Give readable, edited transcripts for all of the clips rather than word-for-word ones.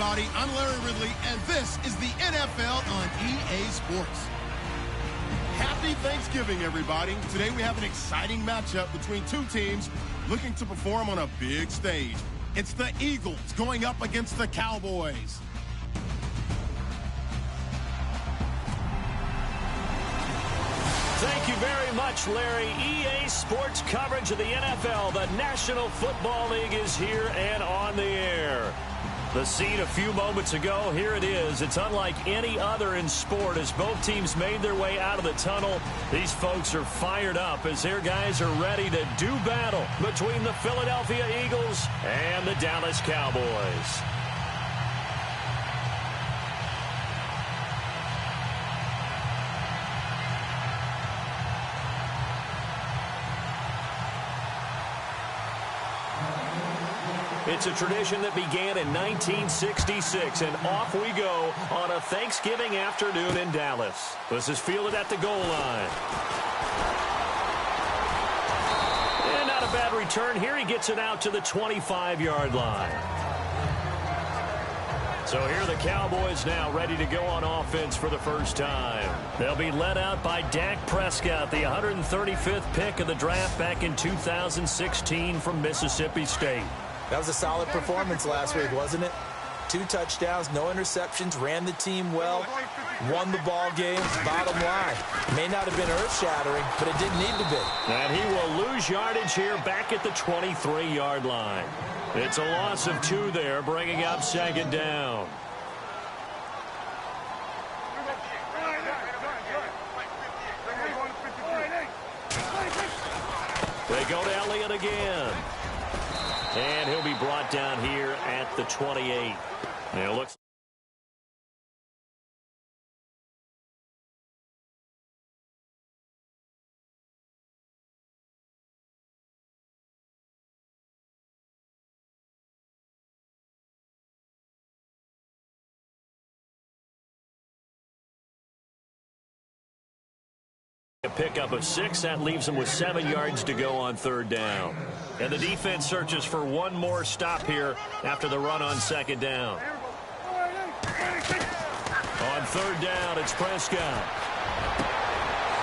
everybody. I'm Larry Ridley, and this is the NFL on EA Sports. Happy Thanksgiving, everybody. Today we have an exciting matchup between two teams looking to perform on a big stage. It's the Eagles going up against the Cowboys. Thank you very much, Larry. EA Sports coverage of the NFL. The National Football League is here and on the air. The scene a few moments ago, here it is. It's unlike any other in sport as both teams made their way out of the tunnel. These folks are fired up as their guys are ready to do battle between the Philadelphia Eagles and the Dallas Cowboys. It's a tradition that began in 1966, and off we go on a Thanksgiving afternoon in Dallas. This is fielded at the goal line. And not a bad return here. He gets it out to the 25-yard line. So here are the Cowboys now ready to go on offense for the first time. They'll be led out by Dak Prescott, the 135th pick of the draft back in 2016 from Mississippi State. That was a solid performance last week, wasn't it? 2 touchdowns, no interceptions, ran the team well, won the ball game. Bottom line, may not have been earth-shattering, but it didn't need to be. And he will lose yardage here back at the 23-yard line. It's a loss of 2 there, bringing up second down. They go to Elliott again. And he'll be brought down here at the 28. And it looks a pickup of 6. That leaves them with 7 yards to go on third down. And the defense searches for one more stop here after the run on second down. On third down, it's Prescott.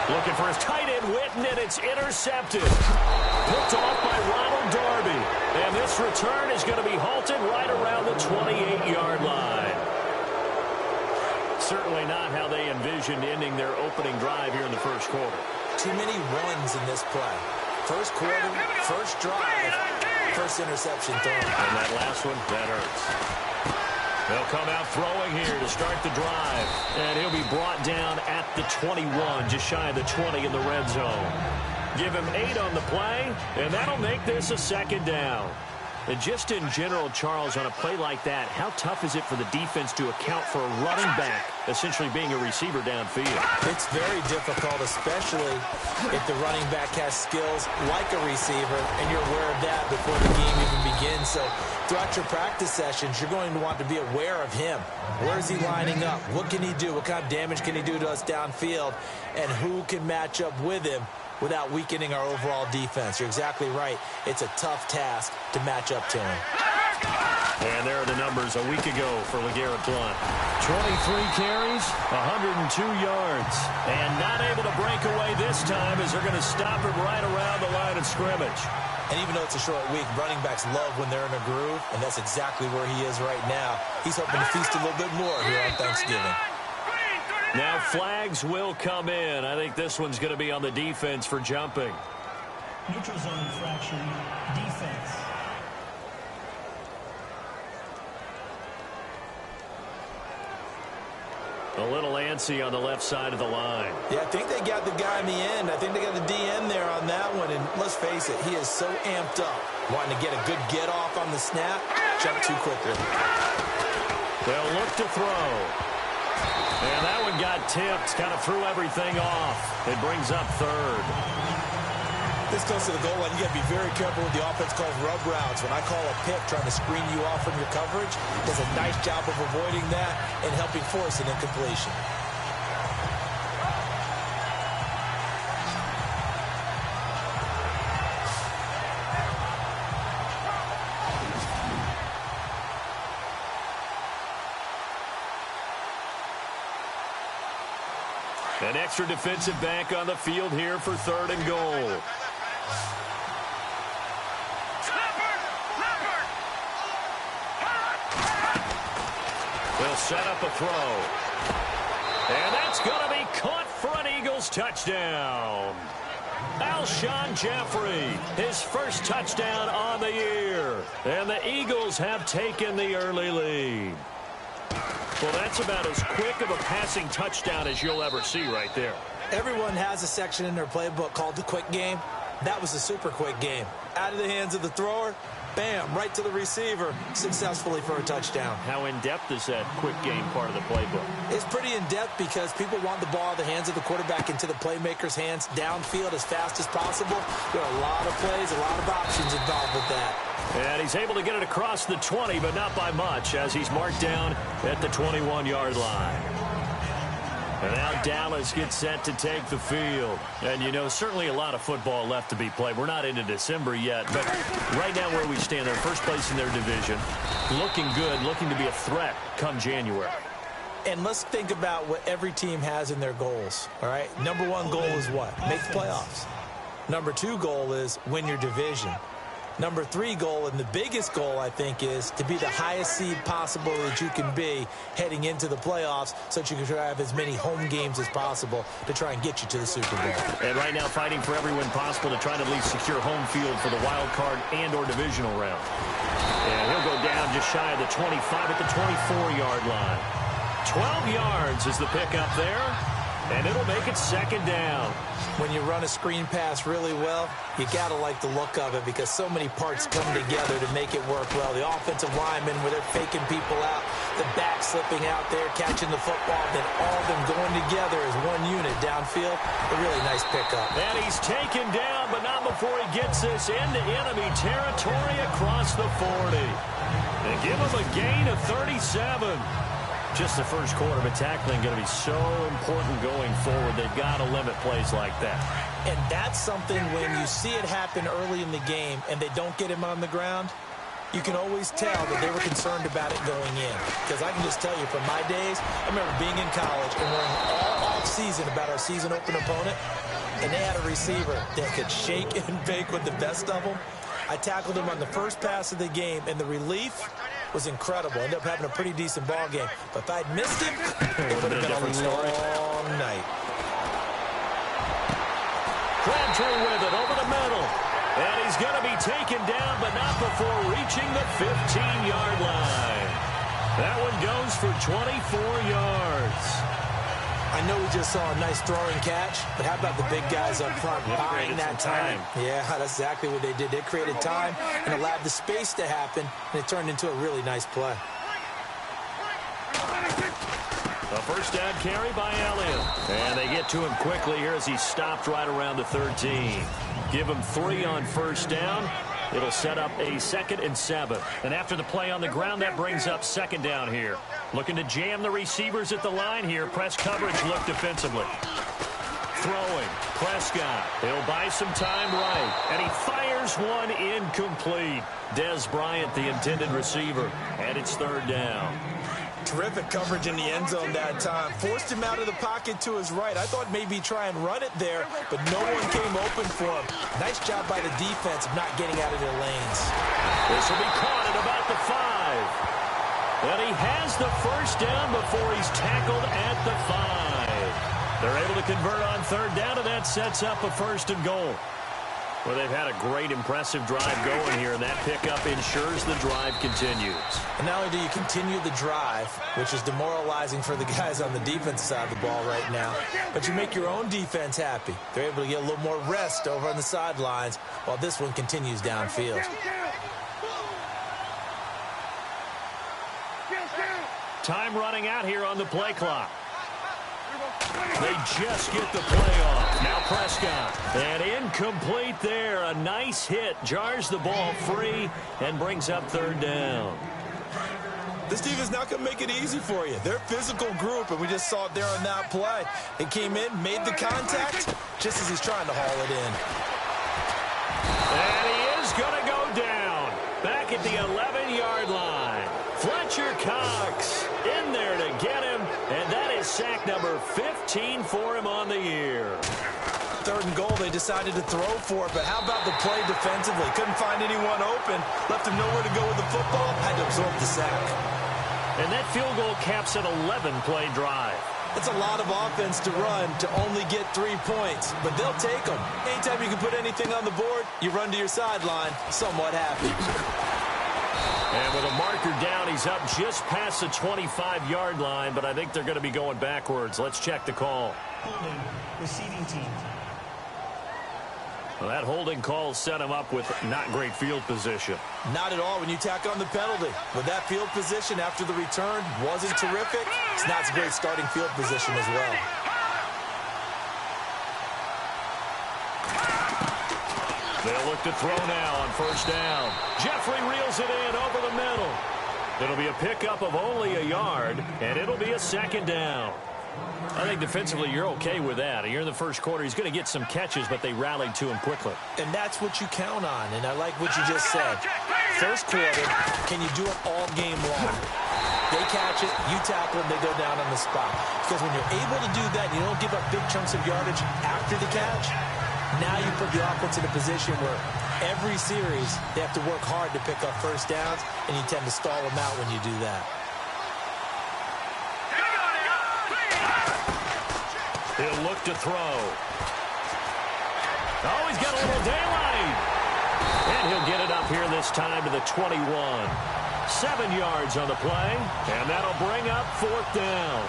Looking for his tight end, Witten, and it's intercepted. Picked off by Ronald Darby. And this return is going to be halted right around the 28-yard line. Certainly not how they envisioned ending their opening drive here in the first quarter. Too many runs in this play. First quarter, first drive, first interception thrown. And that last one, that hurts. They'll come out throwing here to start the drive. And he'll be brought down at the 21, just shy of the 20 in the red zone. Give him 8 on the play, and that'll make this a second down. And just in general, Charles, on a play like that, how tough is it for the defense to account for a running back essentially being a receiver downfield? It's very difficult, especially if the running back has skills like a receiver, and you're aware of that before the game even begins. So throughout your practice sessions, you're going to want to be aware of him. Where is he lining up? What can he do? What kind of damage can he do to us downfield? And who can match up with him without weakening our overall defense? You're exactly right. It's a tough task to match up to him. And there are the numbers a week ago for LeGarrette Blount. 23 carries, 102 yards. And not able to break away this time as they're going to stop him right around the line of scrimmage. And even though it's a short week, running backs love when they're in a groove, and that's exactly where he is right now. He's hoping to feast a little bit more here on Thanksgiving. Now flags will come in. I think this one's going to be on the defense for jumping. Neutral zone infraction, defense. A little antsy on the left side of the line. Yeah, I think they got the guy in the end. I think they got the DN there on that one. And let's face it, he is so amped up, wanting to get a good get off on the snap, jump too quickly. They'll look to throw. And that one got tipped, kind of threw everything off. It brings up third. This goes to the goal line. You got to be very careful with the offense calls rub routes. When I call a pick trying to screen you off from your coverage, does a nice job of avoiding that and helping force an incompletion. An extra defensive back on the field here for 3rd and goal. They'll set up a throw. And that's going to be caught for an Eagles touchdown. Alshon Jeffrey, his first touchdown on the year. And the Eagles have taken the early lead. Well, that's about as quick of a passing touchdown as you'll ever see right there. Everyone has a section in their playbook called the quick game. That was a super quick game. Out of the hands of the thrower, bam, right to the receiver, successfully for a touchdown. How in-depth is that quick game part of the playbook? It's pretty in-depth because people want the ball out of the hands of the quarterback into the playmaker's hands downfield as fast as possible. There are a lot of plays, a lot of options involved with that. And he's able to get it across the 20, but not by much, as he's marked down at the 21-yard line. And now Dallas gets set to take the field. And, you know, certainly a lot of football left to be played. We're not into December yet, but right now where we stand, they're first place in their division. Looking good, looking to be a threat come January. And let's think about what every team has in their goals, all right? Number 1 goal is what? Make the playoffs. Number 2 goal is win your division. Number 3 goal, and the biggest goal, I think, is to be the highest seed possible that you can be heading into the playoffs so that you can try to have as many home games as possible to try and get you to the Super Bowl. And right now fighting for every win possible to try to at least secure home field for the wild card and or divisional round. And he'll go down just shy of the 25 at the 24-yard line. 12 yards is the pickup there, and it'll make it 2nd down. When you run a screen pass really well, you got to like the look of it because so many parts come together to make it work well. The offensive linemen, where they're faking people out, the back slipping out there, catching the football, then all of them going together as one unit downfield. A really nice pickup. And he's taken down, but not before he gets this into enemy territory across the 40. And give him a gain of 37. Just the first quarter, but tackling going to be so important going forward. They've got to limit plays like that. And that's something when you see it happen early in the game and they don't get him on the ground, you can always tell that they were concerned about it going in. Because I can just tell you from my days, I remember being in college and worrying all off-season about our season open opponent, and they had a receiver that could shake and bake with the best of them. I tackled him on the first pass of the game, and the relief was incredible. Ended up having a pretty decent ball game. But if I'd missed him, it would have been a long night. Crabtree with it over the middle. And he's going to be taken down, but not before reaching the 15-yard line. That one goes for 24 yards. I know we just saw a nice throwing catch, but how about the big guys up front buying that time? Yeah, that's exactly what they did. They created time and allowed the space to happen, and it turned into a really nice play. A first down carry by Elliott. And they get to him quickly here as he stopped right around the 13. Give him 3 on first down. It'll set up a 2nd and 7. And after the play on the ground, that brings up 2nd down here. Looking to jam the receivers at the line here. Press coverage look defensively. Throwing. Prescott. He'll buy some time right. And he fires one incomplete. Dez Bryant, the intended receiver. And it's 3rd down. Terrific coverage in the end zone that time. Forced him out of the pocket to his right. I thought maybe try and run it there, but no one came open for him. Nice job by the defense of not getting out of their lanes. This will be caught at about the 5. And he has the first down before he's tackled at the 5. They're able to convert on 3rd down, and that sets up a 1st and goal. Well, they've had a great, impressive drive going here, and that pickup ensures the drive continues. And not only do you continue the drive, which is demoralizing for the guys on the defense side of the ball right now, but you make your own defense happy. They're able to get a little more rest over on the sidelines while this one continues downfield. Time running out here on the play clock. They just get the play off. Now Prescott. And incomplete there. A nice hit. Jars the ball free and brings up 3rd down. This team is not going to make it easy for you. They're a physical group, and we just saw it there on that play. They came in, made the contact, just as he's trying to haul it in. And he is going to go down. Back at the 11-yard line. Fletcher Cox. in there to get him, and that is sack number 15 for him on the year. 3rd and goal, they decided to throw for it, but how about the play defensively? Couldn't find anyone open, left him nowhere to go with the football, had to absorb the sack. And that field goal caps an 11-play drive. It's a lot of offense to run to only get 3 points, but they'll take them. Anytime you can put anything on the board, you run to your sideline, somewhat happy. And with a marker down, he's up just past the 25-yard line, but I think they're going to be going backwards. Let's check the call. Holding, receiving team. Well, that holding call set him up with not great field position. Not at all when you tack on the penalty. With that field position after the return wasn't terrific, it's not a great starting field position as well. They'll look to throw now on 1st down. Jeffrey reels it in over the middle. It'll be a pickup of only a yard, and it'll be a 2nd down. I think defensively you're okay with that. You're in the 1st quarter. He's going to get some catches, but they rallied to him quickly. And that's what you count on, and I like what you just said. 1st quarter, can you do it all game long? They catch it, you tackle them, they go down on the spot. Because when you're able to do that, you don't give up big chunks of yardage after the catch, now you put the offense in a position where every series they have to work hard to pick up 1st downs, and you tend to stall them out when you do that. He'll look to throw. Oh, he's got a little daylight. And he'll get it up here this time to the 21. 7 yards on the play, and that'll bring up 4th down.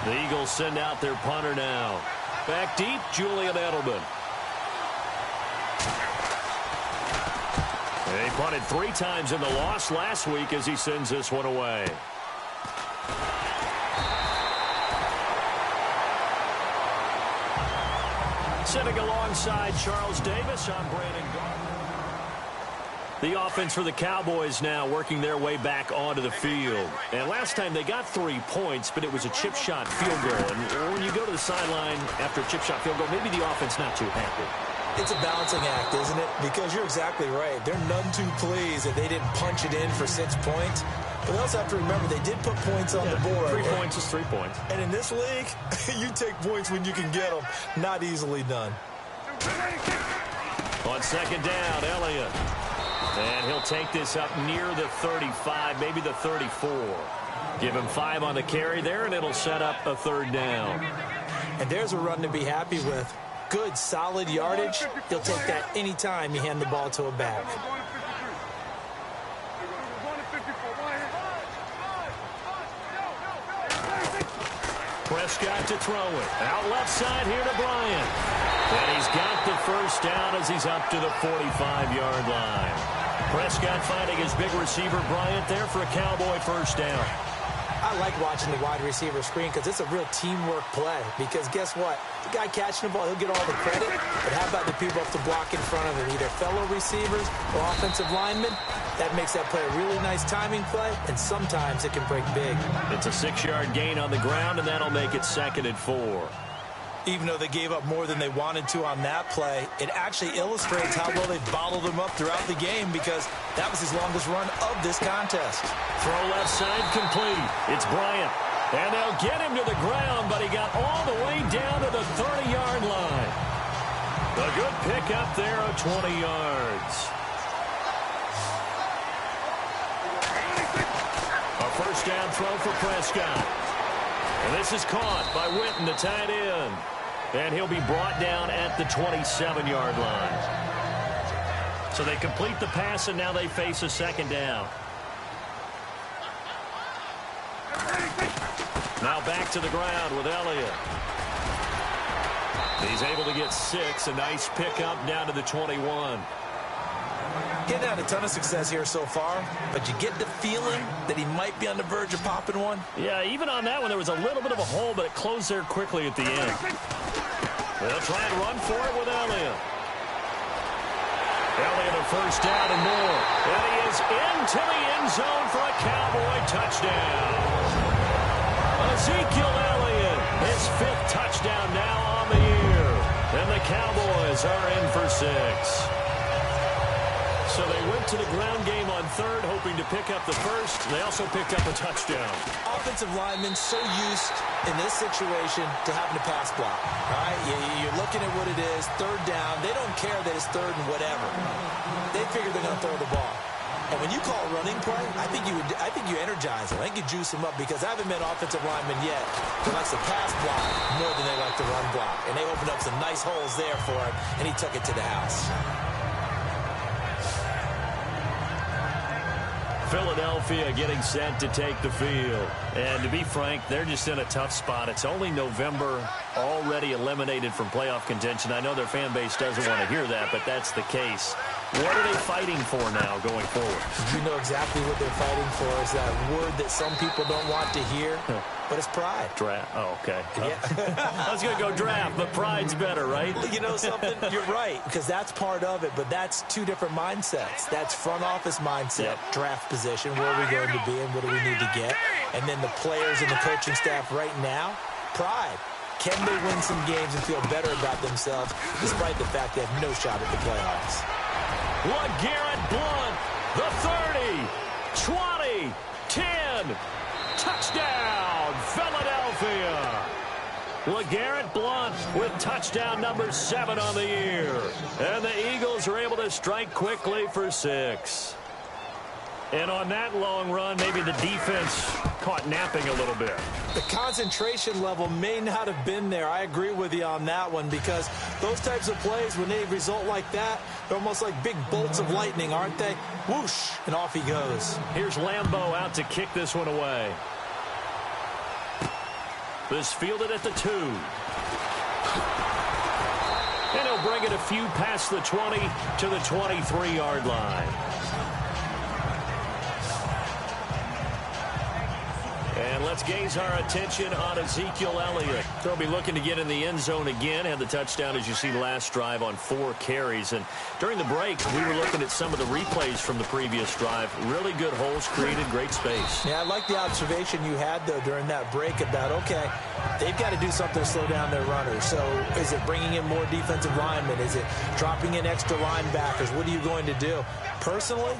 The Eagles send out their punter now. Back deep, Julian Edelman. They punted 3 times in the loss last week as he sends this one away. Sitting alongside Charles Davis, I'm Brandon Garner. The offense for the Cowboys now working their way back onto the field. And last time they got 3 points, but it was a chip shot field goal. And when you go to the sideline after a chip shot field goal, maybe the offense not too happy. It's a balancing act, isn't it? Because you're exactly right. They're none too pleased that they didn't punch it in for 6 points. But they also have to remember they did put points on the board. 3 points is 3 points. And in this league, you take points when you can get them. Not easily done. On 2nd down, Elliott. And he'll take this up near the 35, maybe the 34. Give him 5 on the carry there, and it'll set up a 3rd down. And there's a run to be happy with. Good, solid yardage. He'll take that any time you hand the ball to a back. Prescott to throw it. Out left side here to Bryant. And he's got the 1st down as he's up to the 45-yard line. Prescott finding his big receiver Bryant there for a Cowboy 1st down. I like watching the wide receiver screen because it's a real teamwork play. Because guess what? The guy catching the ball, he'll get all the credit. But how about the people up to block in front of him? Either fellow receivers or offensive linemen. That makes that play a really nice timing play, and sometimes it can break big. It's a 6-yard gain on the ground, and that'll make it 2nd and 4. Even though they gave up more than they wanted to on that play, it actually illustrates how well they bottled them up throughout the game because that was his longest run of this contest. Throw left side complete. It's Bryant. And they'll get him to the ground, but he got all the way down to the 30-yard line. A good pickup there of 20 yards. A 1st down throw for Prescott. And this is caught by Witten, the tight end. And he'll be brought down at the 27-yard line. So they complete the pass, and now they face a 2nd down. Now back to the ground with Elliott. He's able to get 6. A nice pickup down to the 21. Getting had a ton of success here so far, but you get the feeling that he might be on the verge of popping one. Yeah, even on that one, there was a little bit of a hole, but it closed there quickly at the end. They'll try and run for it with Elliott. Elliott a 1st down and more. And he is into the end zone for a Cowboy touchdown. Ezekiel Elliott, his 5th touchdown now on the year. And the Cowboys are in for 6. So they went to the ground game on 3rd, hoping to pick up the 1st. They also picked up a touchdown. offensive linemen so used in this situation to having to pass block. All right? You're looking at what it is, third down. They don't care that it's third and whatever. They figure they're going to throw the ball. And when you call a running play, I think you energize them. I think you juice them up because I haven't met offensive linemen yet who likes to pass block more than they like to run block. And they opened up some nice holes there for him, and he took it to the house. Philadelphia getting set to take the field. And to be frank, they're just in a tough spot. It's only November, already eliminated from playoff contention. I know their fan base doesn't want to hear that, but that's the case. What are they fighting for now going forward? You know exactly what they're fighting for. Is that word that some people don't want to hear, but it's pride. Draft. Oh, okay. Yeah. I was going to go draft, but pride's better, right? You know something? You're right, because that's part of it, but that's two different mindsets. That's front office mindset, draft position, where are we going to be and what do we need to get? And then the players and the coaching staff right now, pride. Can they win some games and feel better about themselves despite the fact they have no shot at the playoffs? LeGarrette Blount, the 30, 20, 10, touchdown, Philadelphia. LeGarrette Blount with touchdown number 7 on the year. And the Eagles are able to strike quickly for 6. And on that long run, maybe the defense caught napping a little bit. The concentration level may not have been there. I agree with you on that one because those types of plays, when they result like that, they're almost like big bolts of lightning, aren't they? Whoosh, and off he goes. Here's Lambeau out to kick this one away. This fielded at the 2. And he'll bring it a few past the 20 to the 23-yard line. And let's gaze our attention on Ezekiel Elliott. They'll be looking to get in the end zone again. Had the touchdown, as you see, last drive on 4 carries. And during the break, we were looking at some of the replays from the previous drive. Really good holes created, great space. Yeah, I like the observation you had, though, during that break about, okay, they've got to do something to slow down their runners. So is it bringing in more defensive linemen? Is it dropping in extra linebackers? What are you going to do? Personally,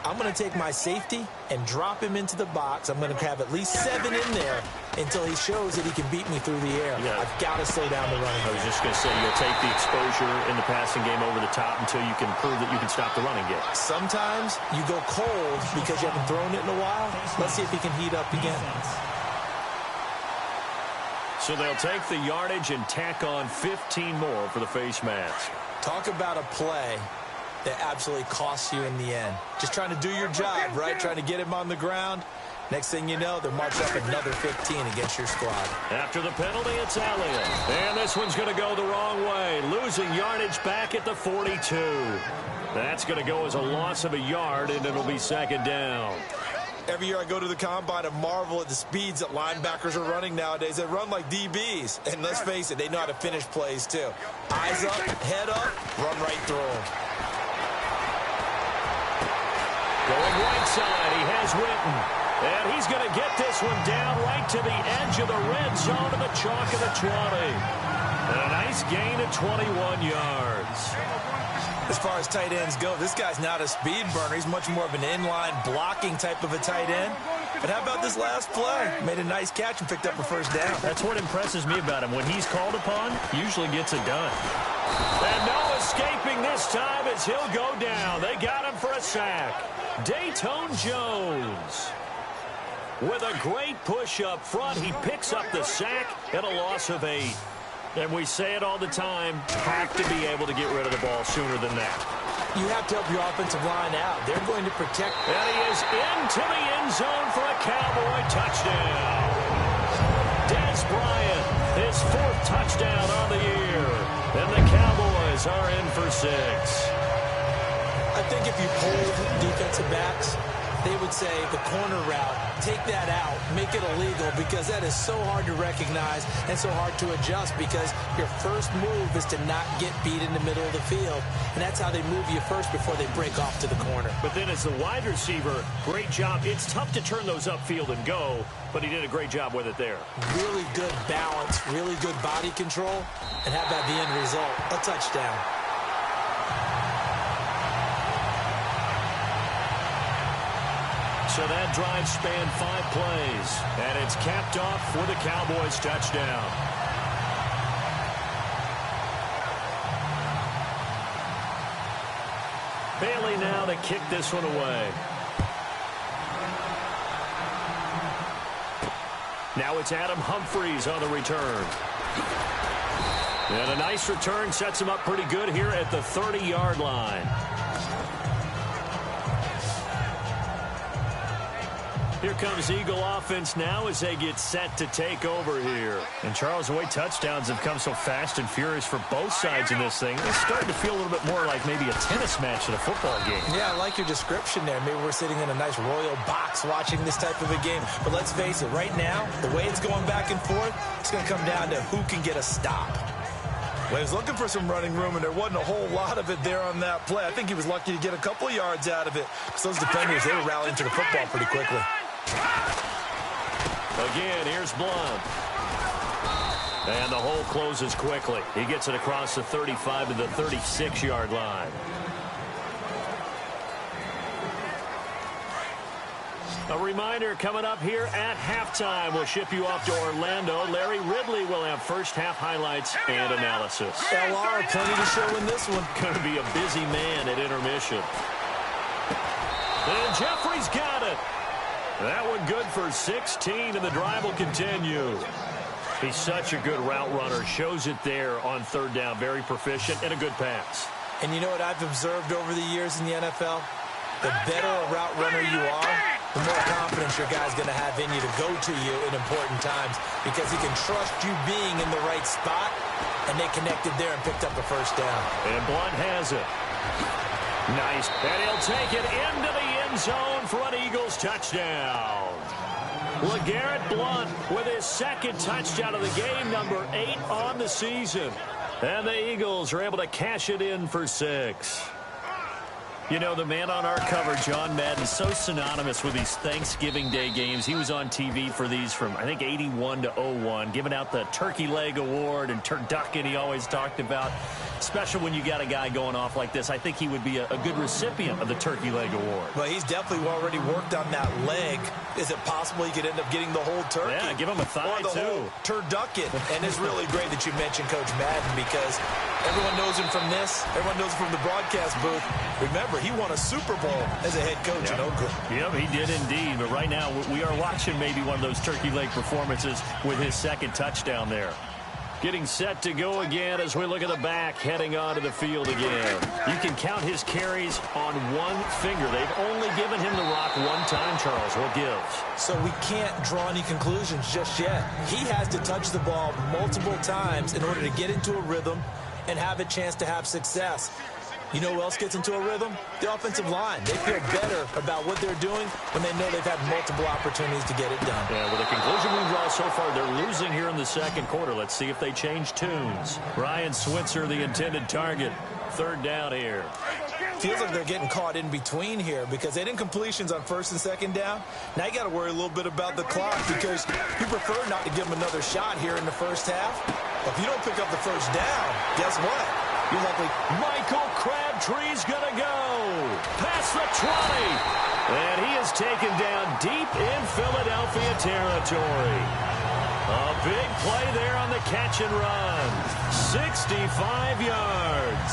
I'm going to take my safety and drop him into the box. I'm going to have at least 7 in there until he shows that he can beat me through the air. Yeah. I've got to slow down the running game. I was just going to say, you'll take the exposure in the passing game over the top until you can prove that you can stop the running game. Sometimes you go cold because you haven't thrown it in a while. Let's see if he can heat up again. So they'll take the yardage and tack on 15 more for the face mask. Talk about a play that absolutely costs you in the end. Just trying to do your job, right? Trying to get him on the ground. Next thing you know, they're marching up another 15 against your squad. After the penalty, it's Elliott. And this one's going to go the wrong way. Losing yardage back at the 42. That's going to go as a loss of a yard, and it'll be second down. Every year I go to the combine and marvel at the speeds that linebackers are running nowadays. They run like DBs. And let's face it, they know how to finish plays too. Eyes up, head up, run right through them. Going right side, he has Witten. And he's going to get this one down right to the edge of the red zone of the chalk of the 20. And a nice gain of 21 yards. As far as tight ends go, this guy's not a speed burner. He's much more of an inline blocking type of a tight end. But how about this last play? Made a nice catch and picked up a first down. That's what impresses me about him. When he's called upon, usually gets it done. And no escaping this time as he'll go down. They got him for a sack. Dayton Jones. With a great push up front, he picks up the sack and a loss of 8. And we say it all the time, have to be able to get rid of the ball sooner than that. You have to help your offensive line out. They're going to protect. And he is into the end zone for a Cowboy touchdown. Dez Bryant, his 4th touchdown on the year. And the Cowboys are in for 6. I think if you polled defensive backs, they would say the corner route, take that out, make it illegal, because that is so hard to recognize and so hard to adjust because your first move is to not get beat in the middle of the field. And that's how they move you first before they break off to the corner. But then as the wide receiver, great job. It's tough to turn those upfield and go, but he did a great job with it there. Really good balance, really good body control. And how about the end result? A touchdown. So that drive spanned 5 plays, and it's capped off with a Cowboys touchdown. Bailey now to kick this one away. Now it's Adam Humphries on the return. And a nice return sets him up pretty good here at the 30-yard line. Here comes Eagle offense now as they get set to take over here. And Charles, the way touchdowns have come so fast and furious for both sides in this thing, it's starting to feel a little bit more like maybe a tennis match at a football game. Yeah, I like your description there. Maybe we're sitting in a nice royal box watching this type of a game. But let's face it, right now, the way it's going back and forth, it's going to come down to who can get a stop. Well, he was looking for some running room, and there wasn't a whole lot of it there on that play. I think he was lucky to get a couple of yards out of it. Because those defenders, they were rallying to the football pretty quickly. Again, here's Blunt. And the hole closes quickly. He gets it across the 35 to the 36-yard line. A reminder coming up here at halftime. We'll ship you off to Orlando. Larry Ridley will have first-half highlights and analysis. LR, plenty to show in this one. Going to be a busy man at intermission. And Jeffrey's got it. That one good for 16, and the drive will continue. He's such a good route runner. Shows it there on third down. Very proficient and a good pass. And you know what I've observed over the years in the NFL? The better a route runner you are, the more confidence your guy's going to have in you to go to you in important times because he can trust you being in the right spot, and they connected there and picked up a first down. And Blunt has it. Nice. And he'll take it into the end zone for an Eagles touchdown. LeGarrette Blunt with his second touchdown of the game, number 8 on the season. And the Eagles are able to cash it in for 6. You know, the man on our cover, John Madden, so synonymous with these Thanksgiving Day games. He was on TV for these from, I think, 81 to 01, giving out the Turkey Leg Award and turducken he always talked about. Special when you got a guy going off like this. I think he would be a good recipient of the Turkey Leg Award. Well, he's definitely already worked on that leg. Is it possible he could end up getting the whole turkey? Yeah, give him a thigh, or the whole turducken. And it's really great that you mentioned Coach Madden because everyone knows him from this. Everyone knows him from the broadcast booth. Remember, he won a Super Bowl as a head coach in Oakland. Yep, he did indeed. But right now, we are watching maybe one of those turkey leg performances with his second touchdown there. Getting set to go again as we look at the back, heading onto the field again. You can count his carries on one finger. They've only given him the rock one time, Charles. What gives? So we can't draw any conclusions just yet. He has to touch the ball multiple times in order to get into a rhythm and have a chance to have success. You know who else gets into a rhythm? The offensive line. They feel better about what they're doing when they know they've had multiple opportunities to get it done. Yeah, with the conclusion we draw so far, they're losing here in the second quarter. Let's see if they change tunes. Ryan Switzer, the intended target. Third down here. Feels like they're getting caught in between here because they didn't completions on first and second down. Now you got to worry a little bit about the clock because you prefer not to give them another shot here in the first half. But if you don't pick up the first down, guess what? You're likely. Michael Crabtree's going to go past the 20. And he is taken down deep in Philadelphia territory. A big play there on the catch and run. 65 yards.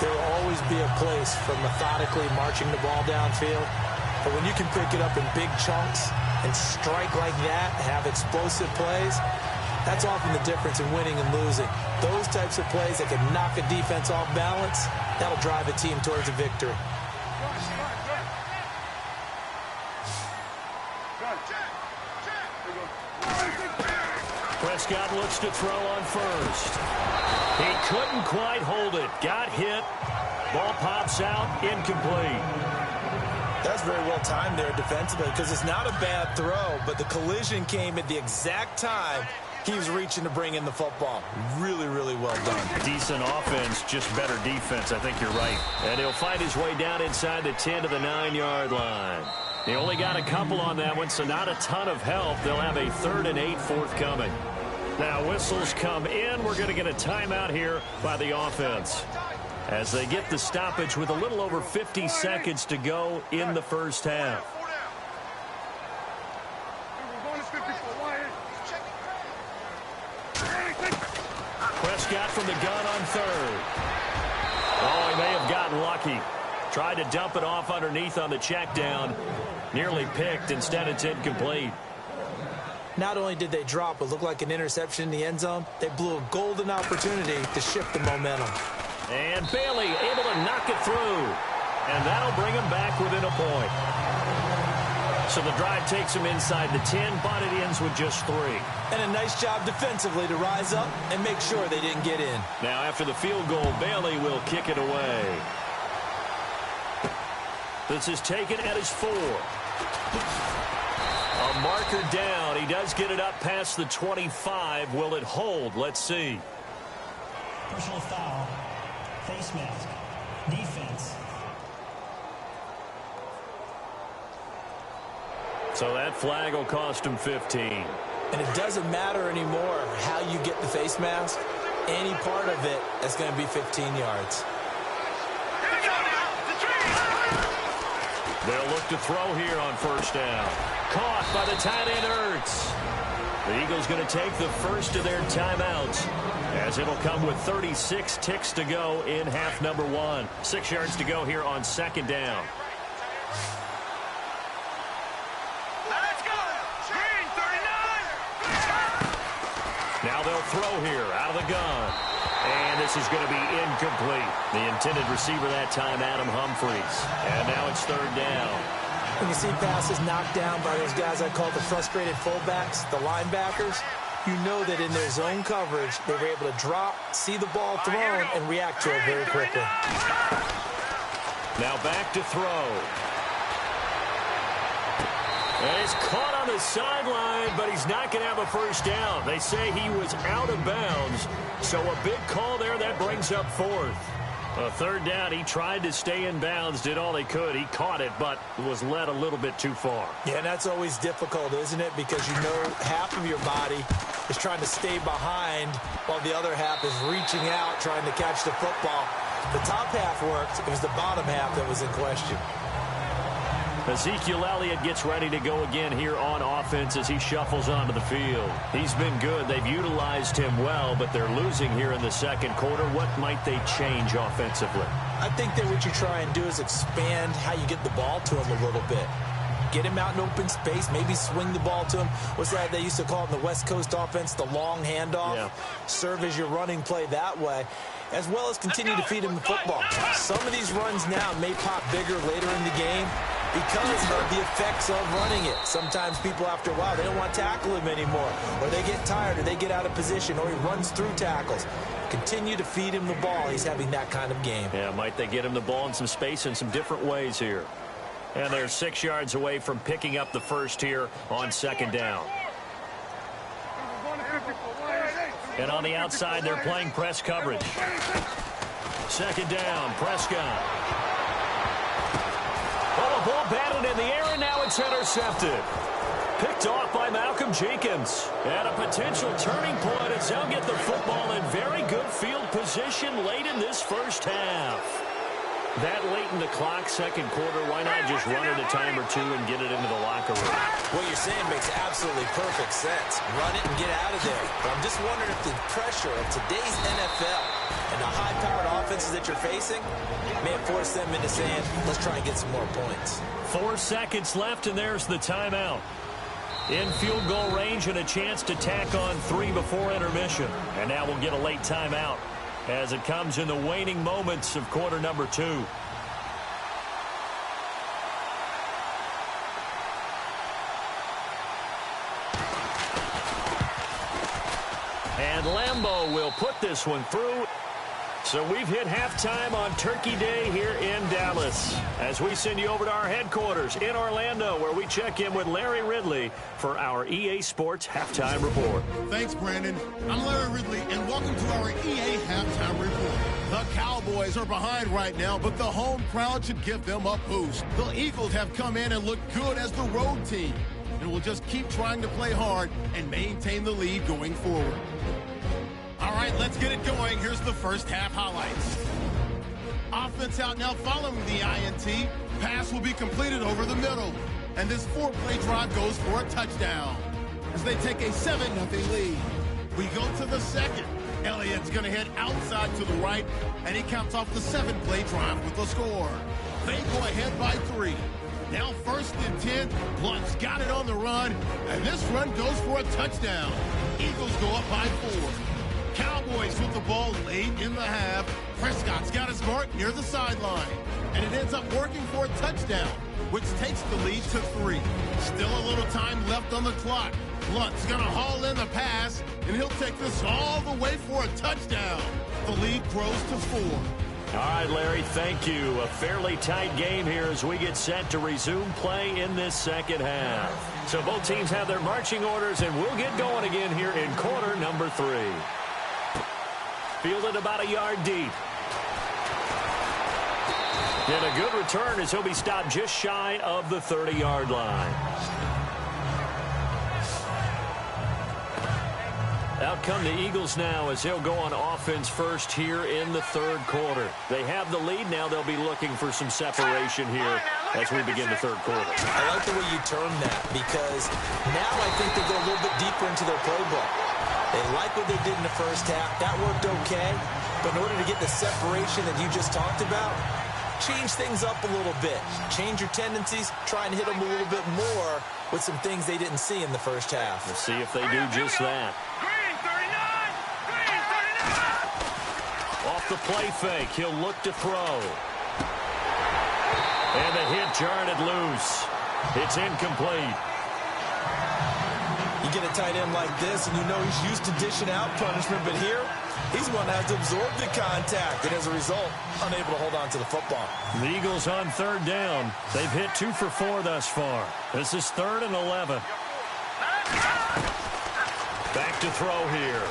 There will always be a place for methodically marching the ball downfield. But when you can pick it up in big chunks and strike like that, have explosive plays, that's often the difference in winning and losing. Those types of plays that can knock a defense off balance, that'll drive a team towards a victory. Prescott looks to throw on first. He couldn't quite hold it. Got hit. Ball pops out. Incomplete. That's very well timed there defensively because it's not a bad throw, but the collision came at the exact time he was reaching to bring in the football. Really, really well done. Decent offense, just better defense. I think you're right. And he'll find his way down inside the 10 to the 9-yard line. They only got a couple on that one, so not a ton of help. They'll have a 3rd and 8 forthcoming. Now whistles come in. We're going to get a timeout here by the offense as they get the stoppage with a little over 50 seconds to go in the first half. Prescott from the gun on third. Oh, he may have gotten lucky. Tried to dump it off underneath on the check down. Nearly picked. Instead, it's incomplete. Not only did they drop what looked like an interception in the end zone, they blew a golden opportunity to shift the momentum. And Bailey able to knock it through. And that'll bring him back within a point. So the drive takes him inside the 10, but it ends with just 3. And a nice job defensively to rise up and make sure they didn't get in. Now after the field goal, Bailey will kick it away. This is taken at his 4. A marker down. He does get it up past the 25. Will it hold? Let's see. Personal foul. Face mask. Defense. So that flag will cost him 15. And it doesn't matter anymore how you get the face mask. Any part of it is going to be 15 yards. They'll look to throw here on first down. Caught by the tight end Ertz. The Eagles going to take the first of their timeouts, as it'll come with 36 ticks to go in half number 1. 6 yards to go here on second down. Now they'll throw here out of the gun. And this is going to be incomplete. The intended receiver that time, Adam Humphries. And now it's third down. When you see passes knocked down by those guys I call the frustrated fullbacks, the linebackers, you know that in their zone coverage, they were able to drop, see the ball thrown, and react to it very quickly. Now back to throw. And it's caught on the sideline, but he's not going to have a first down. They say he was out of bounds, so a big call there that brings up fourth. A third down, he tried to stay in bounds, did all he could. He caught it, but was led a little bit too far. Yeah, and that's always difficult, isn't it? Because you know half of your body is trying to stay behind while the other half is reaching out, trying to catch the football. The top half worked. It was the bottom half that was in question. Ezekiel Elliott gets ready to go again here on offense as he shuffles onto the field. He's been good. They've utilized him well, but they're losing here in the second quarter. What might they change offensively? I think that what you try and do is expand how you get the ball to him a little bit. Get him out in open space, maybe swing the ball to him. What's that they used to call it in the West Coast offense, the long handoff? Yeah. Serve as your running play that way, as well as continue to feed him the football. Some of these runs now may pop bigger later in the game because of the effects of running it. Sometimes people, after a while, they don't want to tackle him anymore, or they get tired, or they get out of position, or he runs through tackles. Continue to feed him the ball. He's having that kind of game. Yeah, might they get him the ball in some space in some different ways here. And they're 6 yards away from picking up the first here on second down. And on the outside, they're playing press coverage. Second down, Prescott. Oh, the ball batted in the air, and now it's intercepted. Picked off by Malcolm Jenkins. And a potential turning point as they'll get the football in very good field position late in this first half. That late in the clock, second quarter, why not just run it a time or two and get it into the locker room? What you're saying makes absolutely perfect sense. Run it and get out of there. But I'm just wondering if the pressure of today's NFL and the high-powered offenses that you're facing may have forced them into saying, let's try and get some more points. 4 seconds left, and there's the timeout. In field goal range and a chance to tack on 3 before intermission. And now we'll get a late timeout as it comes in the waning moments of quarter number 2. And Lambeau will put this one through. So we've hit halftime on Turkey Day here in Dallas as we send you over to our headquarters in Orlando, where we check in with Larry Ridley for our EA Sports Halftime Report. Thanks, Brandon. I'm Larry Ridley, and welcome to our EA Halftime Report. The Cowboys are behind right now, but the home crowd should give them a boost. The Eagles have come in and look good as the road team, and will just keep trying to play hard and maintain the lead going forward. All right, let's get it going. Here's the first half highlights. Offense out now following the INT. Pass will be completed over the middle. And this 4-play drive goes for a touchdown as they take a 7-0 lead. We go to the second, Elliott's going to head outside to the right, and he counts off the 7-play drive with the score. They go ahead by 3. Now 1st and 10. Blunt's got it on the run, and this run goes for a touchdown. Eagles go up by 4. Cowboys with the ball late in the half. Prescott's got his mark near the sideline, and it ends up working for a touchdown, which takes the lead to 3. Still a little time left on the clock. Blunt's going to haul in the pass, and he'll take this all the way for a touchdown. The lead grows to 4. All right, Larry, thank you. A fairly tight game here as we get set to resume play in this second half. So both teams have their marching orders, and we'll get going again here in quarter number 3. Fielded about a yard deep. And a good return as he'll be stopped just shy of the 30-yard line. Out come the Eagles now as they'll go on offense first here in the 3rd quarter. They have the lead now. They'll be looking for some separation here as we begin the 3rd quarter. I like the way you term that because now I think they go a little bit deeper into their playbook. They like what they did in the first half. That worked okay. But in order to get the separation that you just talked about, change things up a little bit. Change your tendencies. Try and hit them a little bit more with some things they didn't see in the first half. We'll see if they do just that. Off the play fake, he'll look to throw. And the hit jarred it loose. It's incomplete. You get a tight end like this, and you know he's used to dishing out punishment, but here, he's one that has to absorb the contact, and as a result, unable to hold on to the football. The Eagles on 3rd down. They've hit 2 for 4 thus far. This is 3rd and 11. Back to throw here.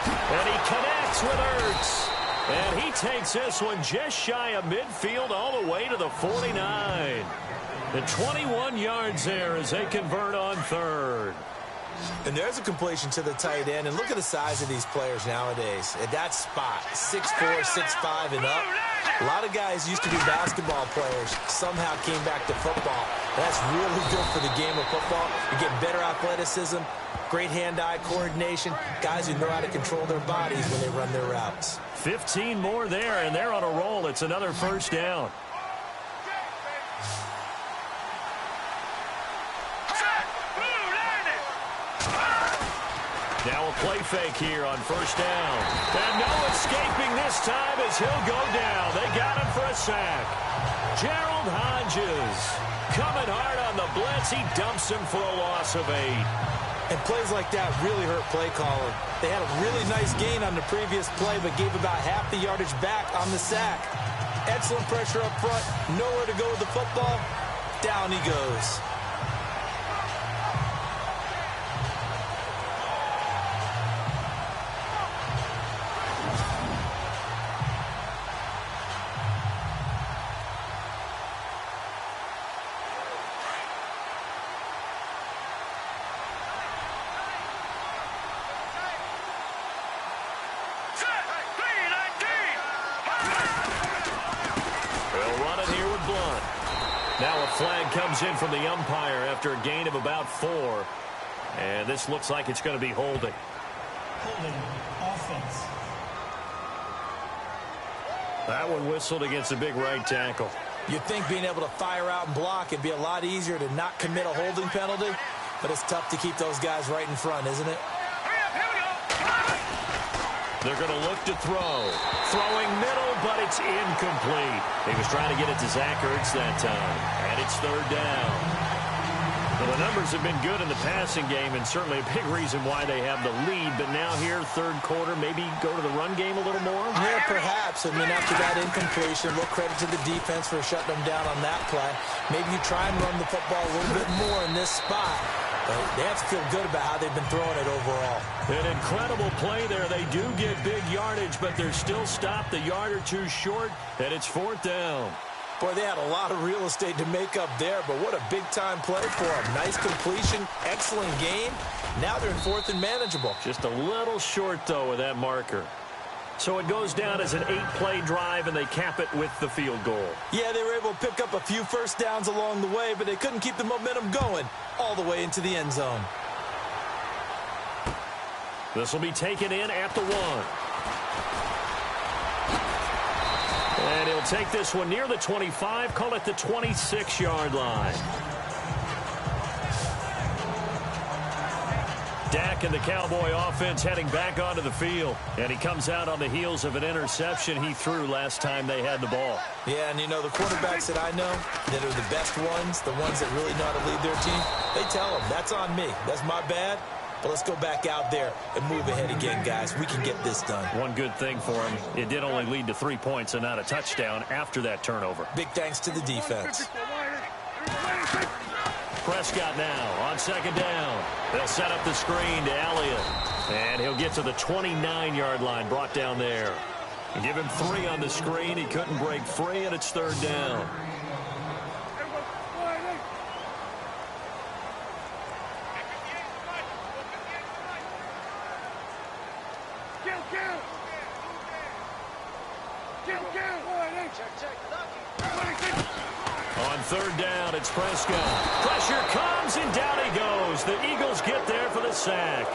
And he connects with Ertz. And he takes this one just shy of midfield all the way to the 49. And 21 yards there as they convert on 3rd. And there's a completion to the tight end. And look at the size of these players nowadays. At that spot, 6'4", 6'5", and up. A lot of guys used to be basketball players, somehow came back to football. That's really good for the game of football. You get better athleticism, great hand-eye coordination, guys who know how to control their bodies when they run their routes. 15 more there, and they're on a roll. It's another 1st down. Now a play fake here on 1st down. And no escaping this time as he'll go down. They got him for a sack. Gerald Hodges coming hard on the blitz. He dumps him for a loss of 8. And plays like that really hurt play calling. They had a really nice gain on the previous play, but gave about half the yardage back on the sack. Excellent pressure up front. Nowhere to go with the football. Down he goes. Now a flag comes in from the umpire after a gain of about 4. And this looks like it's going to be holding. Holding offense. That one whistled against a big right tackle. You'd think being able to fire out and block it'd be a lot easier to not commit a holding penalty, but it's tough to keep those guys right in front, isn't it? They're going to look to throw. Throwing middle, but it's incomplete. He was trying to get it to Zach Ertz that time. And it's 3rd down. Well, the numbers have been good in the passing game, and certainly a big reason why they have the lead. But now here, 3rd quarter, maybe go to the run game a little more? Yeah, perhaps. I mean, after that incompletion, a little credit to the defense for shutting them down on that play. Maybe you try and run the football a little bit more in this spot. But they have to feel good about how they've been throwing it overall. An incredible play there. They do get big yardage, but they're still stopped a yard or 2 short, and it's 4th down. Boy, they had a lot of real estate to make up there, but what a big-time play for them. Nice completion, excellent game. Now they're in 4th and manageable. Just a little short, though, with that marker. So it goes down as an 8-play drive, and they cap it with the field goal. Yeah, they were able to pick up a few first downs along the way, but they couldn't keep the momentum going all the way into the end zone. This will be taken in at the 1. And he'll take this one near the 25, call it the 26-yard line. Dak and the Cowboy offense heading back onto the field. And he comes out on the heels of an interception he threw last time they had the ball. Yeah, and you know, the quarterbacks that I know that are the best ones, the ones that really know how to lead their team, they tell them, that's on me. That's my bad. But let's go back out there and move ahead again, guys. We can get this done. One good thing for him, it did only lead to 3 points and not a touchdown after that turnover. Big thanks to the defense. Prescott now on second down. They'll set up the screen to Elliott. And he'll get to the 29-yard line, brought down there. Give him 3 on the screen. He couldn't break free, and it's third down. On third down, it's Prescott. Pressure comes, and down he goes. The Eagles get there for the sack.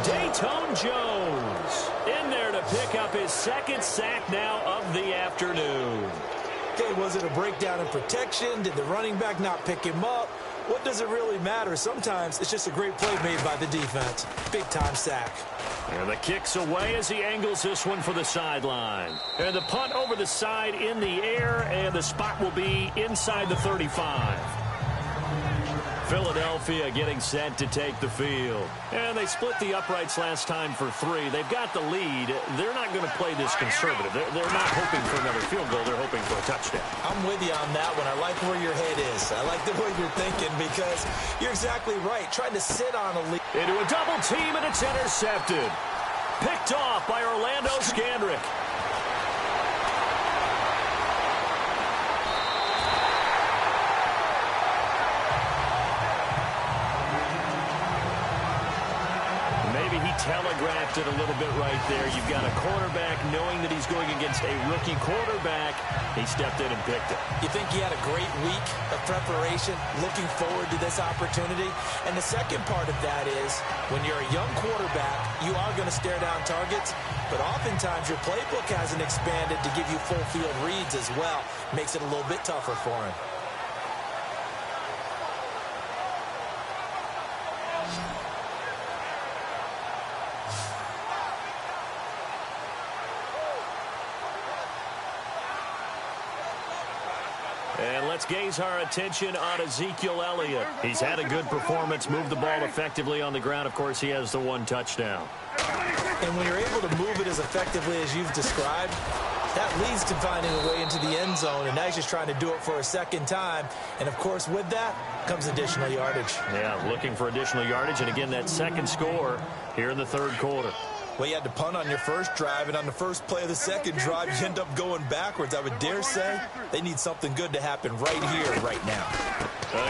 Dayton Jones in there to pick up his second sack now of the afternoon. Okay, was it a breakdown in protection? Did the running back not pick him up? What does it really matter? Sometimes it's just a great play made by the defense. Big-time sack. And the kick's away as he angles this one for the sideline. And the punt over the side in the air, and the spot will be inside the 35. Philadelphia getting set to take the field. And they split the uprights last time for 3. They've got the lead. They're not going to play this conservative. They're not hoping for another field goal. They're hoping for a touchdown. I'm with you on that one. I like where your head is. I like the way you're thinking because you're exactly right. Trying to sit on a lead. Into a double team, and it's intercepted. Picked off by Orlando Scandrick. Telegraphed it a little bit right there. You've got a cornerback knowing that he's going against a rookie quarterback. He stepped in and picked it. You think he had a great week of preparation, looking forward to this opportunity? And the second part of that is when you're a young quarterback, you are going to stare down targets, but oftentimes your playbook hasn't expanded to give you full field reads as well. Makes it a little bit tougher for him. And let's gaze our attention on Ezekiel Elliott. He's had a good performance, moved the ball effectively on the ground. Of course, he has the 1 touchdown. And when you're able to move it as effectively as you've described, that leads to finding a way into the end zone, and now he's just trying to do it for a second time. And, of course, with that comes additional yardage. Yeah, looking for additional yardage, and, again, that second score here in the third quarter. Well, you had to punt on your first drive, and on the first play of the second drive, you end up going backwards. I would dare say they need something good to happen right here, right now.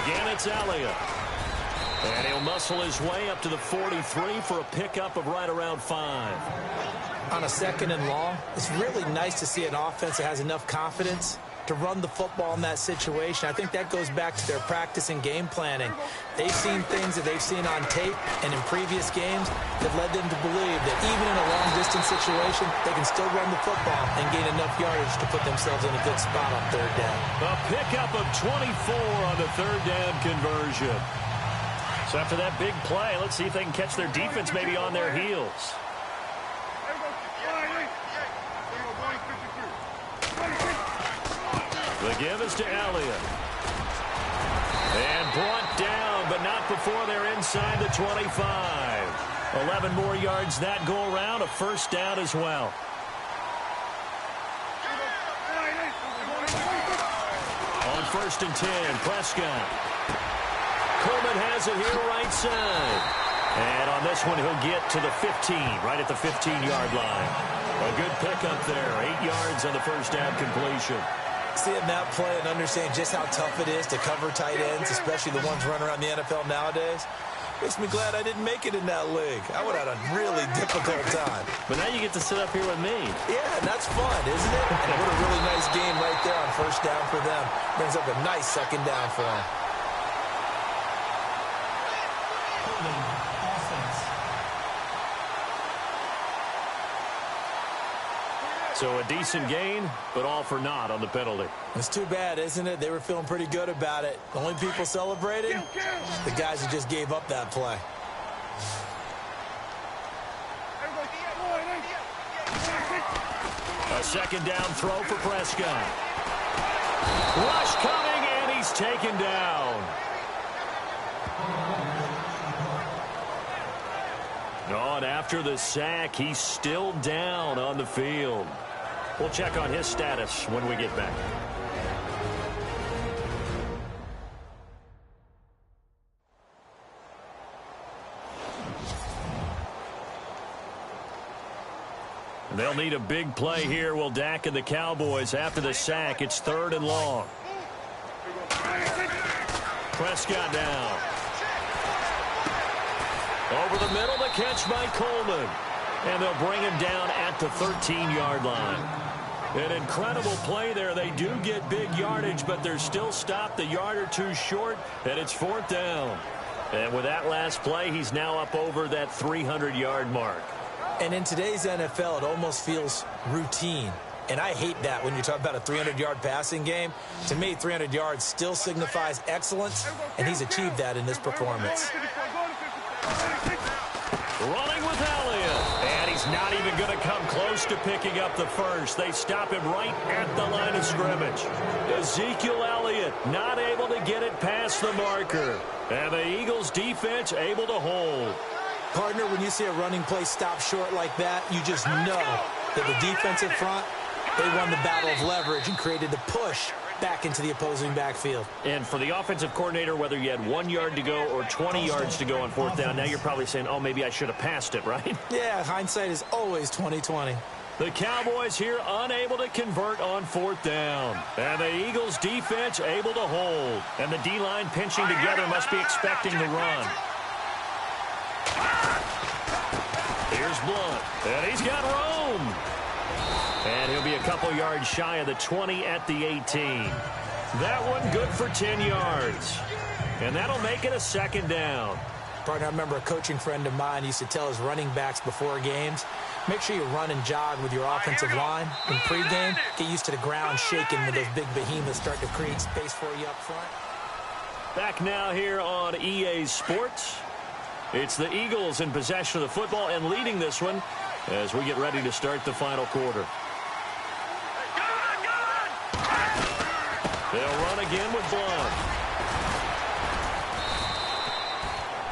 Again, it's Elliott. And he'll muscle his way up to the 43 for a pickup of right around 5. On a second and long, it's really nice to see an offense that has enough confidence to run the football in that situation. I think that goes back to their practice and game planning. They've seen things that they've seen on tape and in previous games that led them to believe that even in a long-distance situation, they can still run the football and gain enough yardage to put themselves in a good spot on third down. A pickup of 24 on the third down conversion. So after that big play, let's see if they can catch their defense maybe on their heels. The give is to Elliott. And brought down, but not before they're inside the 25. 11 more yards that go around, a first down as well. On 1st and 10, Prescott. Coleman has it here right side. And on this one, he'll get to the 15, right at the 15-yard line. A good pickup there, 8 yards on the first down completion. Seeing that play and understanding just how tough it is to cover tight ends, especially the ones running around the NFL nowadays, makes me glad I didn't make it in that league. I would have had a really difficult time. But now you get to sit up here with me. Yeah, and that's fun, isn't it? And what a really nice game right there on first down for them. Brings up a nice second down for them. So a decent gain, but all for naught on the penalty. It's too bad, isn't it? They were feeling pretty good about it. The only people celebrating, the guys who just gave up that play. A second down throw for Prescott. Rush coming, and he's taken down. Oh, and after the sack, he's still down on the field. We'll check on his status when we get back. They'll need a big play here. Will Dak and the Cowboys after the sack. It's 3rd and long. Prescott down. Over the middle, the catch by Coleman. And they'll bring him down at the 13-yard line. An incredible play there. They do get big yardage, but they're still stopped a yard or two short, and it's 4th down. And with that last play, he's now up over that 300-yard mark. And in today's NFL, it almost feels routine. And I hate that when you talk about a 300-yard passing game. To me, 300 yards still signifies excellence, and he's achieved that in this performance. Running with Elliott. And he's not even going to come close to picking up the first. They stop him right at the line of scrimmage. Ezekiel Elliott not able to get it past the marker. And the Eagles defense able to hold. Partner, when you see a running play stop short like that, you just know that the defensive front, they won the battle of leverage and created the push back into the opposing backfield. And for the offensive coordinator, whether you had 1 yard to go or 20 yards to go on 4th down, now you're probably saying, oh, maybe I should have passed it, right? Yeah, hindsight is always 20/20. The Cowboys here unable to convert on 4th down. And the Eagles defense able to hold. And the D-line pinching together must be expecting the run. Here's Blunt, and he's got room. And he'll be a couple yards shy of the 20 at the 18. That one good for 10 yards. And that'll make it a 2nd down. Partner, I remember a coaching friend of mine used to tell his running backs before games, make sure you run and jog with your offensive line in pregame. Get used to the ground shaking when those big behemoths start to create space for you up front. Back now here on EA Sports. It's the Eagles in possession of the football and leading this one as we get ready to start the final quarter. They'll run again with Blunt.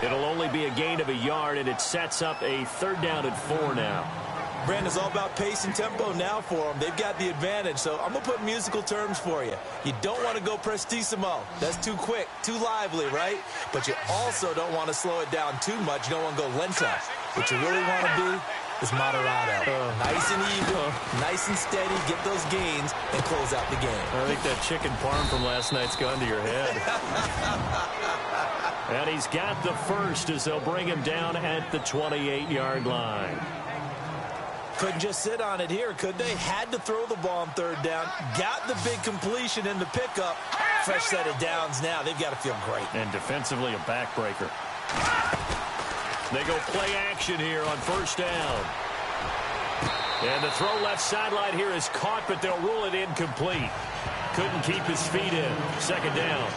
It'll only be a gain of a yard, and it sets up a 3rd down and 4 now. Brandon's all about pace and tempo now for them. They've got the advantage, so I'm going to put musical terms for you. You don't want to go prestissimo. That's too quick, too lively, right? But you also don't want to slow it down too much. You don't want to go lento. What you really want to be is moderato. Nice and even, nice and steady, get those gains, and close out the game. I think that chicken parm from last night's gone to your head. And he's got the first as they'll bring him down at the 28-yard line. Couldn't just sit on it here, could they? Had to throw the ball on 3rd down. Got the big completion in the pickup. Fresh set of downs now. They've got to feel great. And defensively, a backbreaker. They go play action here on 1st down. And the throw left sideline here is caught, but they'll rule it incomplete. Couldn't keep his feet in. 2nd down.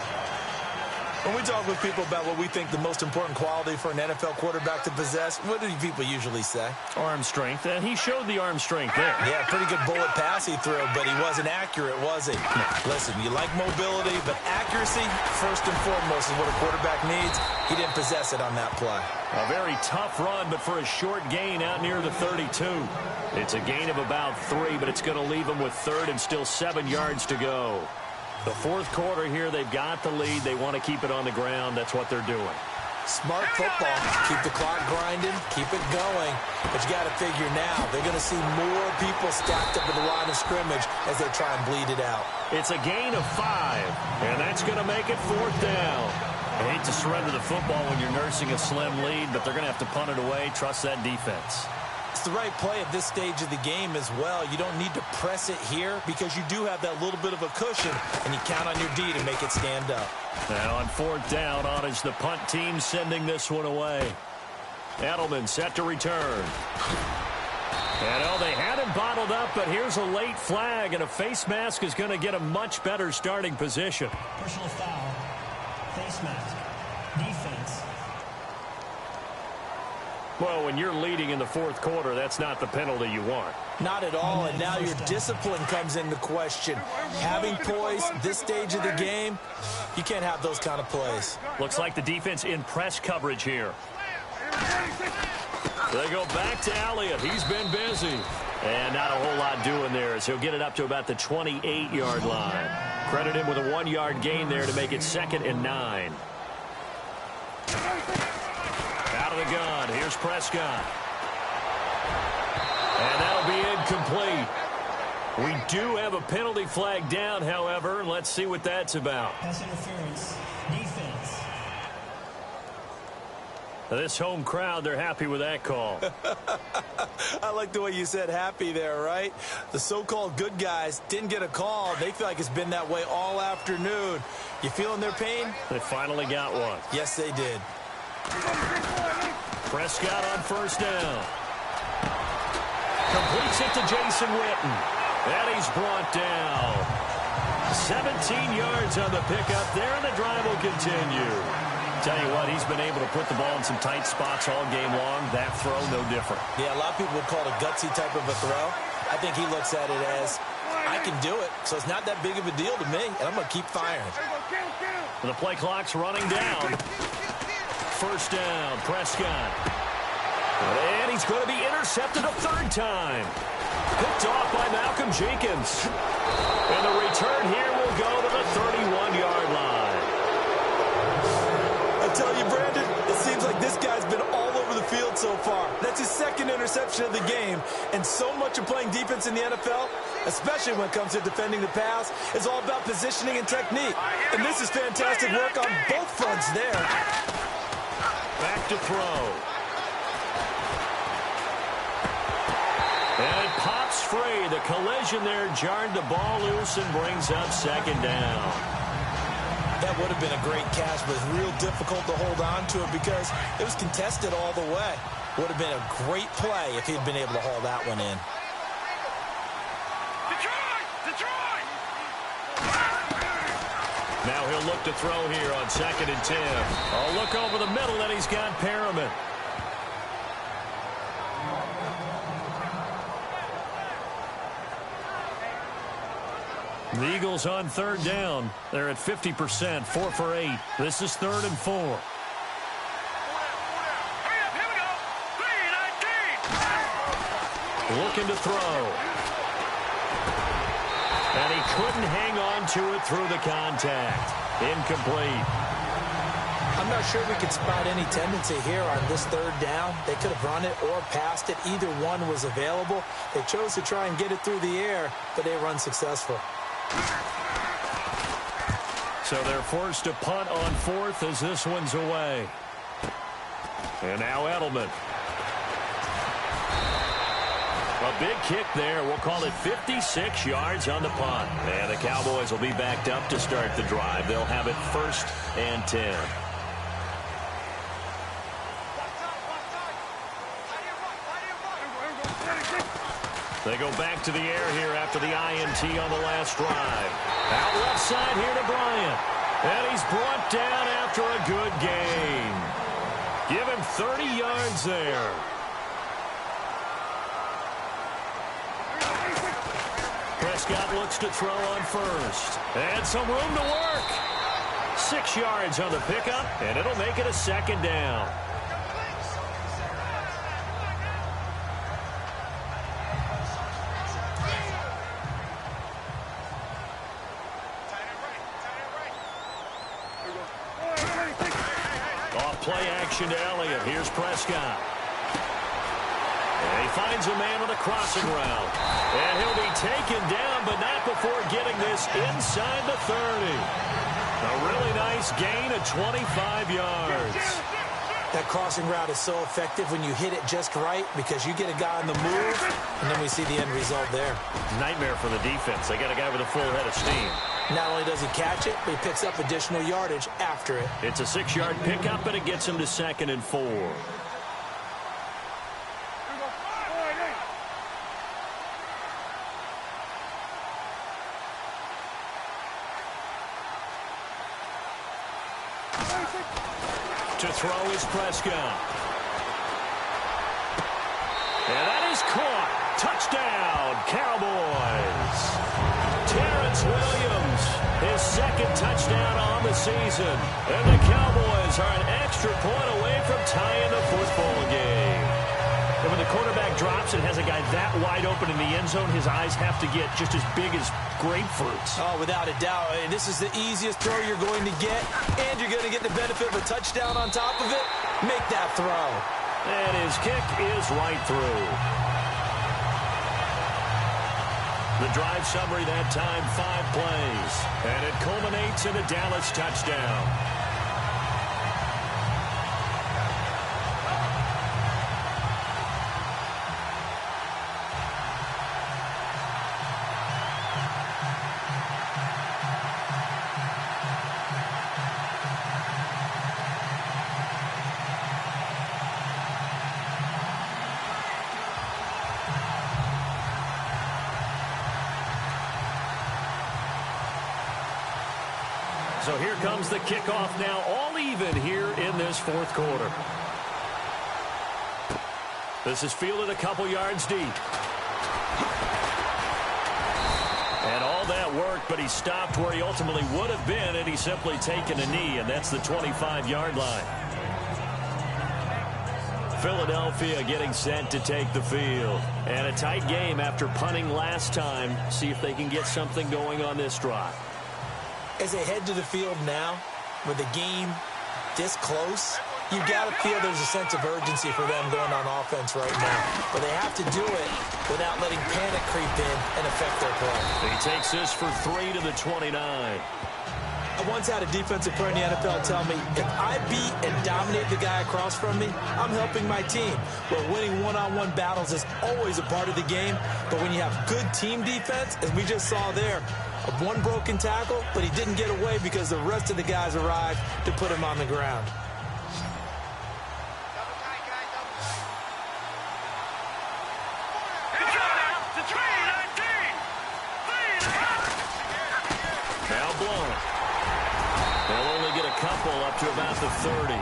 When we talk with people about what we think the most important quality for an NFL quarterback to possess, what do people usually say? Arm strength. And he showed the arm strength there. Yeah, pretty good bullet pass he threw, but he wasn't accurate, was he? No. Listen, you like mobility, but accuracy, first and foremost, is what a quarterback needs. He didn't possess it on that play. A very tough run, but for a short gain out near the 32. It's a gain of about 3, but it's going to leave him with 3rd and still 7 yards to go. The 4th quarter here, they've got the lead. They want to keep it on the ground. That's what they're doing. Smart football. Keep the clock grinding. Keep it going. But you got to figure now, they're going to see more people stacked up at the line of scrimmage as they try and bleed it out. It's a gain of 5, and that's going to make it 4th down. I hate to surrender the football when you're nursing a slim lead, but they're going to have to punt it away. Trust that defense. It's the right play at this stage of the game as well. You don't need to press it here because you do have that little bit of a cushion, and you count on your D to make it stand up. Now on 4th down, on is the punt team sending this one away. Edelman set to return. And they had him bottled up, but here's a late flag, and a face mask is going to get a much better starting position. Personal foul. Face mask. Defense. Well, when you're leading in the fourth quarter, that's not the penalty you want. Not at all, and now your discipline comes into question. Having poise this stage of the game, you can't have those kind of plays. Looks like the defense in press coverage here. They go back to Elliott. He's been busy. And not a whole lot doing there, as he'll get it up to about the 28-yard line. Credit him with a 1-yard gain there to make it 2nd and 9. Out of the gun. Here's Prescott. And that'll be incomplete. We do have a penalty flag down, however. Let's see what that's about. Pass interference. Defense. This home crowd, they're happy with that call. I like the way you said happy there, right? The so-called good guys didn't get a call. They feel like it's been that way all afternoon. You feeling their pain? They finally got one. Yes, they did. Prescott on first down. Completes it to Jason Witten. And he's brought down. 17 yards on the pickup there, and the drive will continue. Tell you what, he's been able to put the ball in some tight spots all game long. That throw, no different. Yeah, a lot of people would call it a gutsy type of a throw. I think he looks at it as, I can do it, so it's not that big of a deal to me, and I'm going to keep firing. The play clock's running down. First down, Prescott. And he's going to be intercepted a 3rd time. Picked off by Malcolm Jenkins. And the return here will go to the 31-yard line. I tell you, Brandon, it seems like this guy's been all over the field so far. That's his 2nd interception of the game. And so much of playing defense in the NFL, especially when it comes to defending the pass, is all about positioning and technique. And this is fantastic work on both fronts there. Back to throw. And it pops free. The collision there jarred the ball loose and brings up 2nd down. That would have been a great catch, but it's real difficult to hold on to it because it was contested all the way. Would have been a great play if he'd been able to haul that one in. Detroit! Now he'll look to throw here on 2nd and 10. Oh, look over the middle, and he's got Perriman. The Eagles on 3rd down. They're at 50%, 4 for 8. This is 3rd and 4. Hurry up, here we go. 3-19. Looking to throw. And he couldn't hang on to it through the contact. Incomplete. I'm not sure we could spot any tendency here on this 3rd down. They could have run it or passed it. Either one was available. They chose to try and get it through the air, but they were unsuccessful. So they're forced to punt on 4th as this one's away. And now Edelman. A big kick there. We'll call it 56 yards on the punt. And the Cowboys will be backed up to start the drive. They'll have it 1st and 10. They go back to the air here after the INT on the last drive. Out left side here to Bryant. And he's brought down after a good gain. Give him 30 yards there. Prescott looks to throw on 1st. And some room to work. 6 yards on the pickup, and it'll make it a 2nd down. Play action to Elliott. Here's Prescott. And he finds a man with a crossing route. And he'll be taken down, but not before getting this inside the 30. A really nice gain of 25 yards. That crossing route is so effective when you hit it just right because you get a guy on the move, and then we see the end result there. Nightmare for the defense. They got a guy with a full head of steam. Not only does he catch it, but he picks up additional yardage after it. It's a 6-yard pickup, and it gets him to 2nd and 4. To throw is Prescott. And that is caught. Touchdown, Cowboys. Terrence Williams, his second touchdown on the season. And the Cowboys are an extra point away from tying the football game. And when the quarterback drops and has a guy that wide open in the end zone, his eyes have to get just as big as grapefruits. Oh, without a doubt. This is the easiest throw you're going to get, and you're going to get the benefit of a touchdown on top of it. Make that throw. And his kick is right through. The drive summary that time, 5 plays. And it culminates in a Dallas touchdown. So here comes the kickoff now, all even here in this fourth quarter. This is fielded a couple yards deep. And all that work, but he stopped where he ultimately would have been, and he's simply taken a knee, and that's the 25-yard line. Philadelphia getting set to take the field. And a tight game after punting last time. See if they can get something going on this drive. As they head to the field now, with the game this close, you've got to feel there's a sense of urgency for them going on offense right now. But they have to do it without letting panic creep in and affect their play. He takes this for 3 to the 29. I once had a defensive player in the NFL tell me, if I beat and dominate the guy across from me, I'm helping my team. Well, winning one-on-one battles is always a part of the game, but when you have good team defense, as we just saw there, one broken tackle, but he didn't get away because the rest of the guys arrived to put him on the ground. Now blown. They'll only get a couple up to about the 30.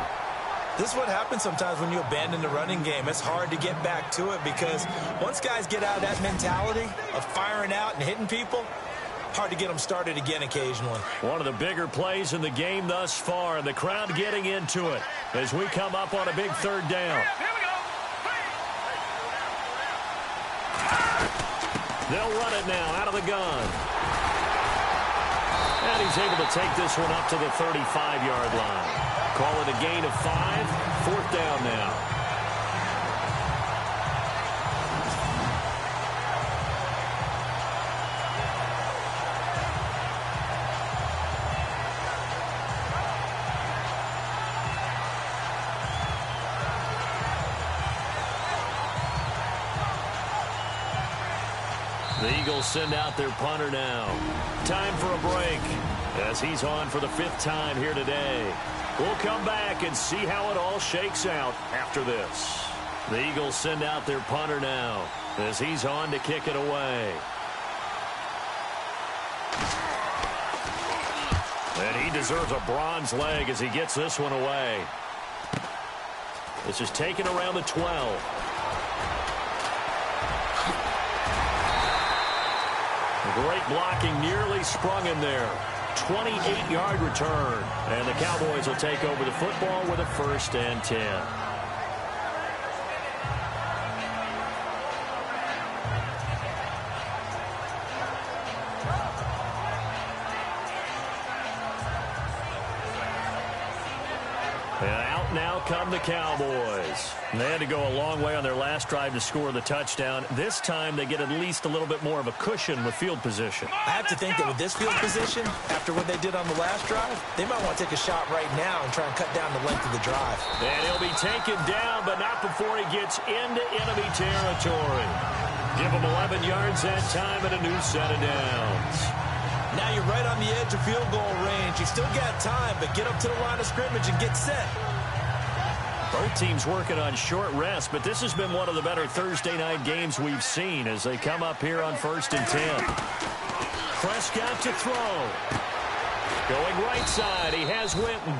This is what happens sometimes when you abandon the running game. It's hard to get back to it because once guys get out of that mentality of firing out and hitting people, hard to get them started again occasionally. One of the bigger plays in the game thus far, and the crowd getting into it as we come up on a big third down. They'll run it now out of the gun. And he's able to take this one up to the 35-yard line. Call it a gain of 5, 4th down now. The Eagles send out their punter now. Time for a break as he's on for the 5th time here today. We'll come back and see how it all shakes out after this. The Eagles send out their punter now as he's on to kick it away. And he deserves a bronze leg as he gets this one away. This is taken around the 12. Great blocking, nearly sprung in there. 28-yard return. And the Cowboys will take over the football with a 1st and 10. And out now come the Cowboys. They had to go a long way on their last drive to score the touchdown. This time they get at least a little bit more of a cushion with field position. I have to think that with this field position, after what they did on the last drive, they might want to take a shot right now and try and cut down the length of the drive. And he'll be taken down, but not before he gets into enemy territory. Give him 11 yards that time and a new set of downs. Now you're right on the edge of field goal range. You still got time, but get up to the line of scrimmage and get set. Both teams working on short rest, but this has been one of the better Thursday night games we've seen as they come up here on 1st and 10. Prescott to throw. Going right side, he has Winton.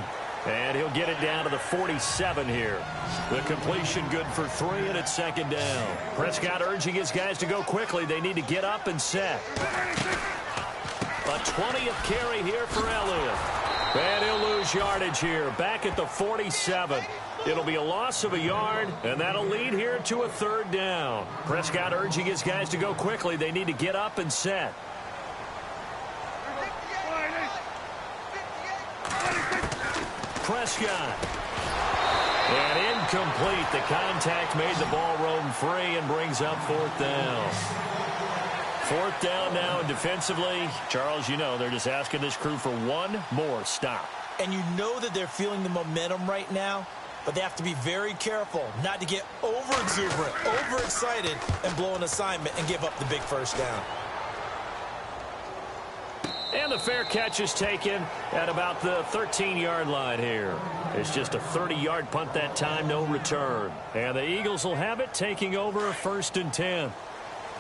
And he'll get it down to the 47 here. The completion good for 3, and it's second down. Prescott urging his guys to go quickly. They need to get up and set. A 20th carry here for Elliott. And he'll lose yardage here, back at the 47. It'll be a loss of a yard, and that'll lead here to a third down. Prescott urging his guys to go quickly. They need to get up and set. Prescott. And incomplete. The contact made the ball roam free and brings up fourth down. Fourth down now, and defensively, Charles, you know, they're just asking this crew for one more stop. And you know that they're feeling the momentum right now, but they have to be very careful not to get over-exuberant, overexcited, and blow an assignment and give up the big first down. And the fair catch is taken at about the 13-yard line here. It's just a 30-yard punt that time, no return. And the Eagles will have it, taking over a 1st and 10.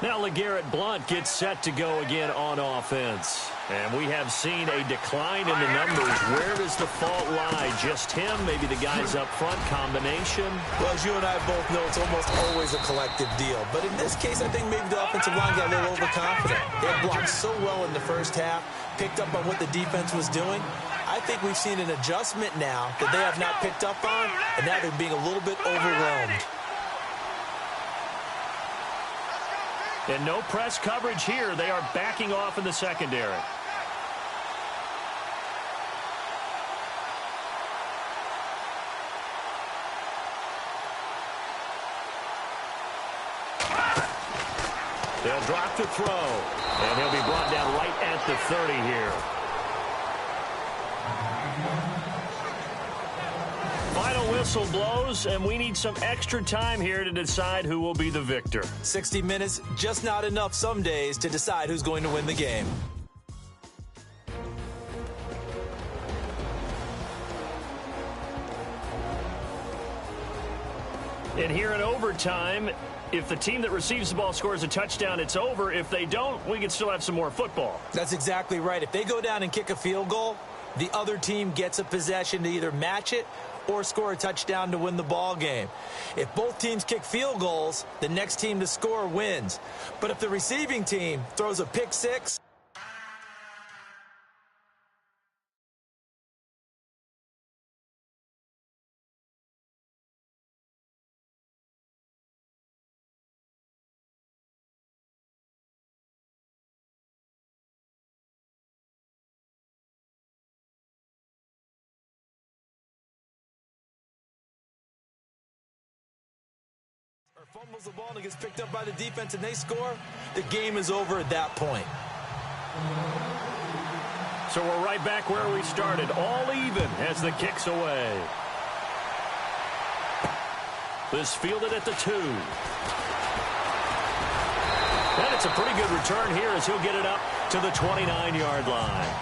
Now LeGarrette Blount gets set to go again on offense. And we have seen a decline in the numbers. Where does the fault lie? Just him? Maybe the guys up front? Combination? Well, as you and I both know, it's almost always a collective deal. But in this case, I think maybe the offensive line got a little overconfident. They had blocked so well in the first half, picked up on what the defense was doing. I think we've seen an adjustment now that they have not picked up on, and now they're being a little bit overwhelmed. And no press coverage here. They are backing off in the secondary. They'll drop the throw, and he'll be brought down right at the 30 here. Final whistle blows, and we need some extra time here to decide who will be the victor. 60 minutes, just not enough some days to decide who's going to win the game. And here in overtime, if the team that receives the ball scores a touchdown, it's over. If they don't, we can still have some more football. That's exactly right. If they go down and kick a field goal, the other team gets a possession to either match it or score a touchdown to win the ball game. If both teams kick field goals, the next team to score wins. But if the receiving team throws a pick six, or fumbles the ball and it gets picked up by the defense and they score, the game is over at that point. So we're right back where we started, all even as the kick's away. This fielded at the 2. And it's a pretty good return here as he'll get it up to the 29-yard line.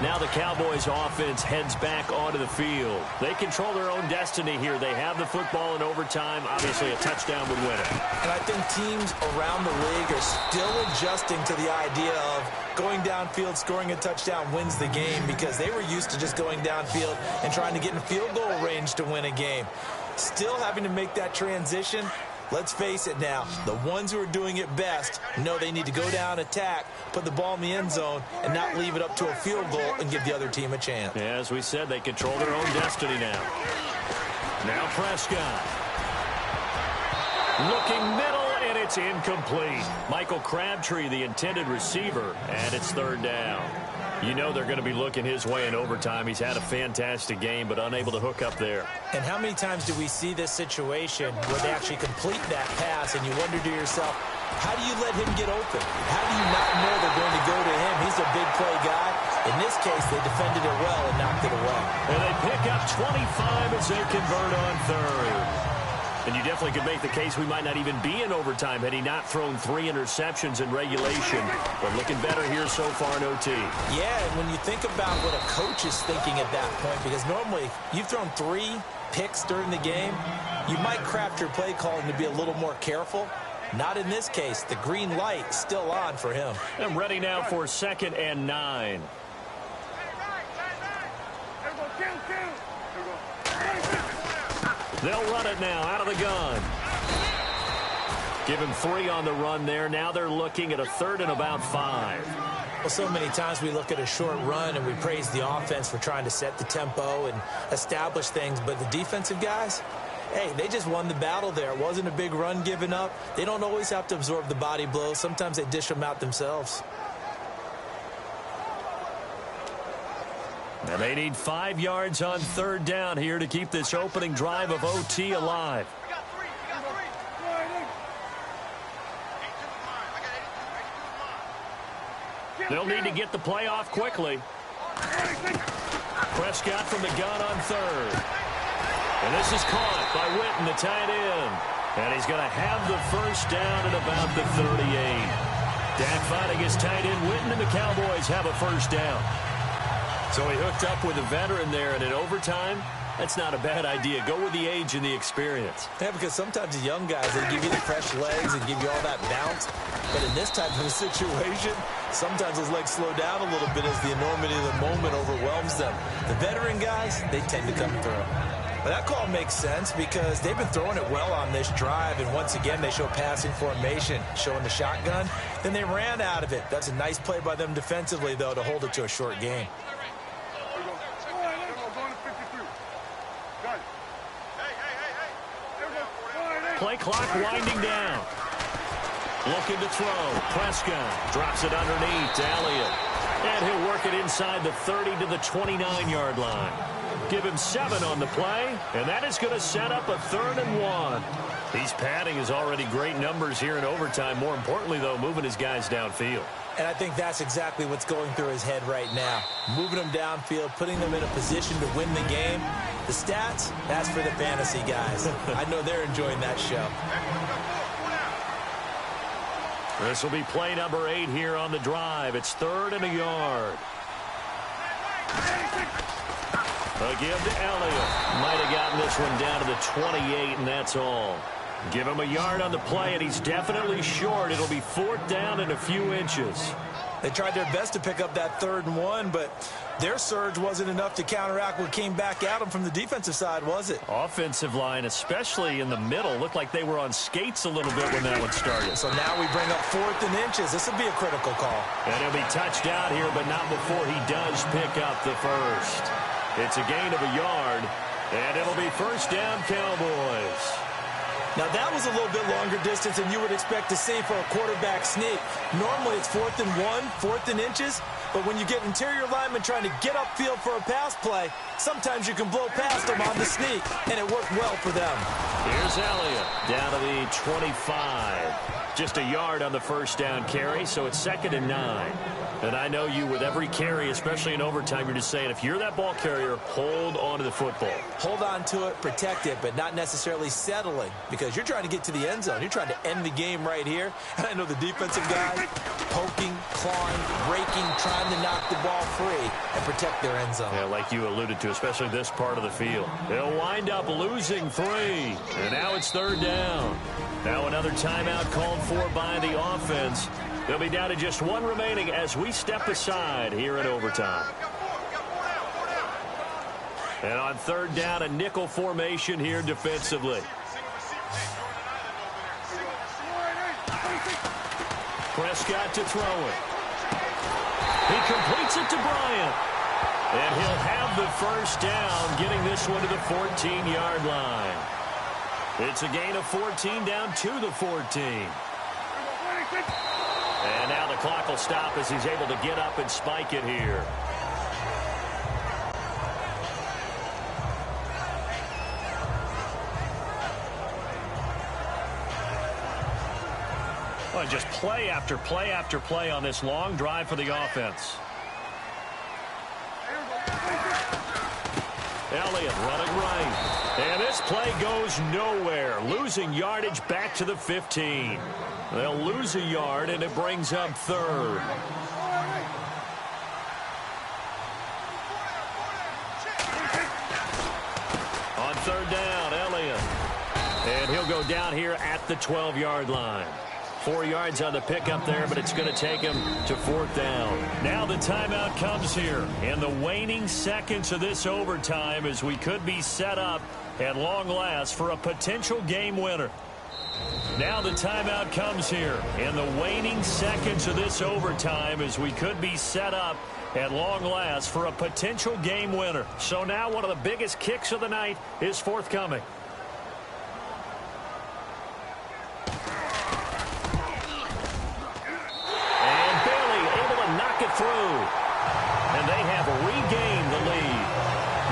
Now the Cowboys offense heads back onto the field. They control their own destiny here. They have the football in overtime. Obviously, a touchdown would win it. And I think teams around the league are still adjusting to the idea of going downfield, scoring a touchdown wins the game, because they were used to just going downfield and trying to get in field goal range to win a game. Still having to make that transition. Let's face it now, the ones who are doing it best know they need to go down, attack, put the ball in the end zone, and not leave it up to a field goal and give the other team a chance. Yeah, as we said, they control their own destiny now. Now Prescott. Looking middle, and it's incomplete. Michael Crabtree, the intended receiver, and it's third down. You know they're going to be looking his way in overtime. He's had a fantastic game, but unable to hook up there. And how many times do we see this situation where they actually complete that pass, and you wonder to yourself, how do you let him get open? How do you not know they're going to go to him? He's a big play guy. In this case, they defended it well and knocked it away. And they pick up 25 as they convert on third. And you definitely could make the case we might not even be in overtime had he not thrown 3 interceptions in regulation. But looking better here so far in OT. Yeah, and when you think about what a coach is thinking at that point, because normally you've thrown 3 picks during the game, you might craft your play calling to be a little more careful. Not in this case. The green light still on for him. And ready now for 2nd and 9. They'll run it now out of the gun. Give him 3 on the run there. Now they're looking at a 3rd and about 5. Well, so many times we look at a short run and we praise the offense for trying to set the tempo and establish things. But the defensive guys, hey, they just won the battle there. It wasn't a big run given up. They don't always have to absorb the body blows. Sometimes they dish them out themselves. And they need 5 yards on 3rd down here to keep this opening drive of OT alive. They'll need to get the play off quickly. Prescott from the gun on 3rd. And this is caught by Witten, the tight end. And he's going to have the 1st down at about the 38. Dak finding his tight end Witten, and the Cowboys have a 1st down. So he hooked up with a veteran there, and in overtime, that's not a bad idea. Go with the age and the experience. Yeah, because sometimes the young guys, they give you the fresh legs and give you all that bounce. But in this type of a situation, sometimes those legs slow down a little bit as the enormity of the moment overwhelms them. The veteran guys, they tend to come through. But that call makes sense because they've been throwing it well on this drive. And once again, they show passing formation, showing the shotgun. Then they ran out of it. That's a nice play by them defensively, though, to hold it to a short game. Play clock winding down. Looking to throw. Prescott drops it underneath to Elliott. And he'll work it inside the 30 to the 29-yard line. Give him 7 on the play, and that is going to set up a 3rd and 1. He's padding his already great numbers here in overtime. More importantly, though, moving his guys downfield. And I think that's exactly what's going through his head right now. Moving them downfield, putting them in a position to win the game. The stats, that's for the fantasy guys. I know they're enjoying that show. This will be play number 8 here on the drive. It's 3rd and a yard. A give to Elliott. Might have gotten this one down to the 28, and that's all. Give him a yard on the play, and he's definitely short. It'll be 4th down and a few inches. They tried their best to pick up that 3rd and 1, but their surge wasn't enough to counteract what came back at them from the defensive side, was it? Offensive line, especially in the middle, looked like they were on skates a little bit when that one started. So now we bring up 4th and inches. This will be a critical call. And he'll be touched out here, but not before he does pick up the 1st. It's a gain of a yard, and it'll be 1st down, Cowboys. Now, that was a little bit longer distance than you would expect to see for a quarterback sneak. Normally, it's 4th and 1, 4th and inches. But when you get interior linemen trying to get upfield for a pass play, sometimes you can blow past them on the sneak, and it worked well for them. Here's Elliott down to the 25. Just a yard on the 1st down carry, so it's 2nd and 9. And I know you, with every carry, especially in overtime, you're just saying, if you're that ball carrier, hold on to the football. Hold on to it, protect it, but not necessarily settling, because you're trying to get to the end zone. You're trying to end the game right here. And I know the defensive guys poking, clawing, breaking, trying to knock the ball free and protect their end zone. Yeah, like you alluded to, especially this part of the field. They'll wind up losing 3. And now it's 3rd down. Now another timeout called for by the offense. They'll be down to just 1 remaining as we step aside here in overtime. And on 3rd down, a nickel formation here defensively. Prescott to throw it. He completes it to Bryant. And he'll have the 1st down, getting this one to the 14-yard line. It's a gain of 14 down to the 14. And now the clock will stop as he's able to get up and spike it here. Well, just play after play after play on this long drive for the offense. Elliott running right. And this play goes nowhere. Losing yardage back to the 15. They'll lose a yard, and it brings up 3rd. On 3rd down, Elliott. And he'll go down here at the 12-yard line. 4 yards on the pickup there, but it's going to take him to 4th down. Now the timeout comes here in the waning seconds of this overtime as we could be set up at long last for a potential game winner. Now the timeout comes here in the waning seconds of this overtime as we could be set up at long last for a potential game winner. So now one of the biggest kicks of the night is forthcoming. Through, and they have regained the lead.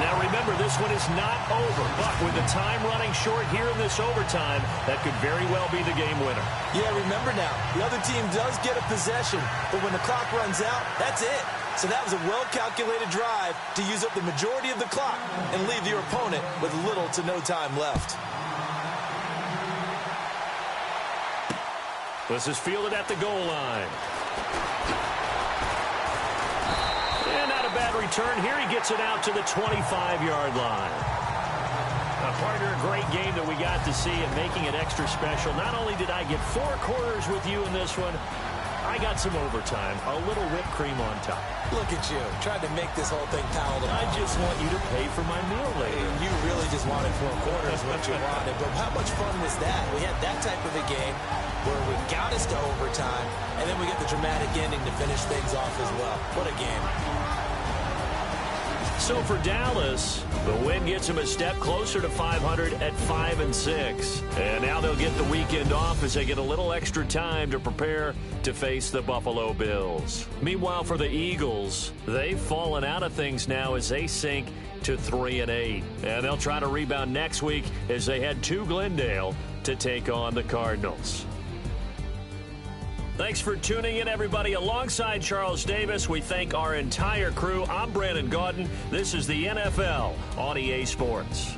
Now remember, this one is not over, but with the time running short here in this overtime, that could very well be the game winner. Yeah, remember now, the other team does get a possession, but when the clock runs out, that's it. So that was a well-calculated drive to use up the majority of the clock and leave your opponent with little to no time left. This is fielded at the goal line. Bad return here. He gets it out to the 25-yard line. Partner, a great game that we got to see and making it extra special. Not only did I get 4 quarters with you in this one, I got some overtime, a little whipped cream on top. Look at you, trying to make this whole thing palatable. I just want you to pay for my meal later. You really just wanted 4 quarters what you wanted, but how much fun was that? We had that type of a game where we got us to overtime, and then we get the dramatic ending to finish things off as well. What a game. So for Dallas, the win gets them a step closer to 500 at 5-6. And now they'll get the weekend off as they get a little extra time to prepare to face the Buffalo Bills. Meanwhile, for the Eagles, they've fallen out of things now as they sink to 3-8. And they'll try to rebound next week as they head to Glendale to take on the Cardinals. Thanks for tuning in, everybody. Alongside Charles Davis, we thank our entire crew. I'm Brandon Gaudin. This is the NFL on EA Sports.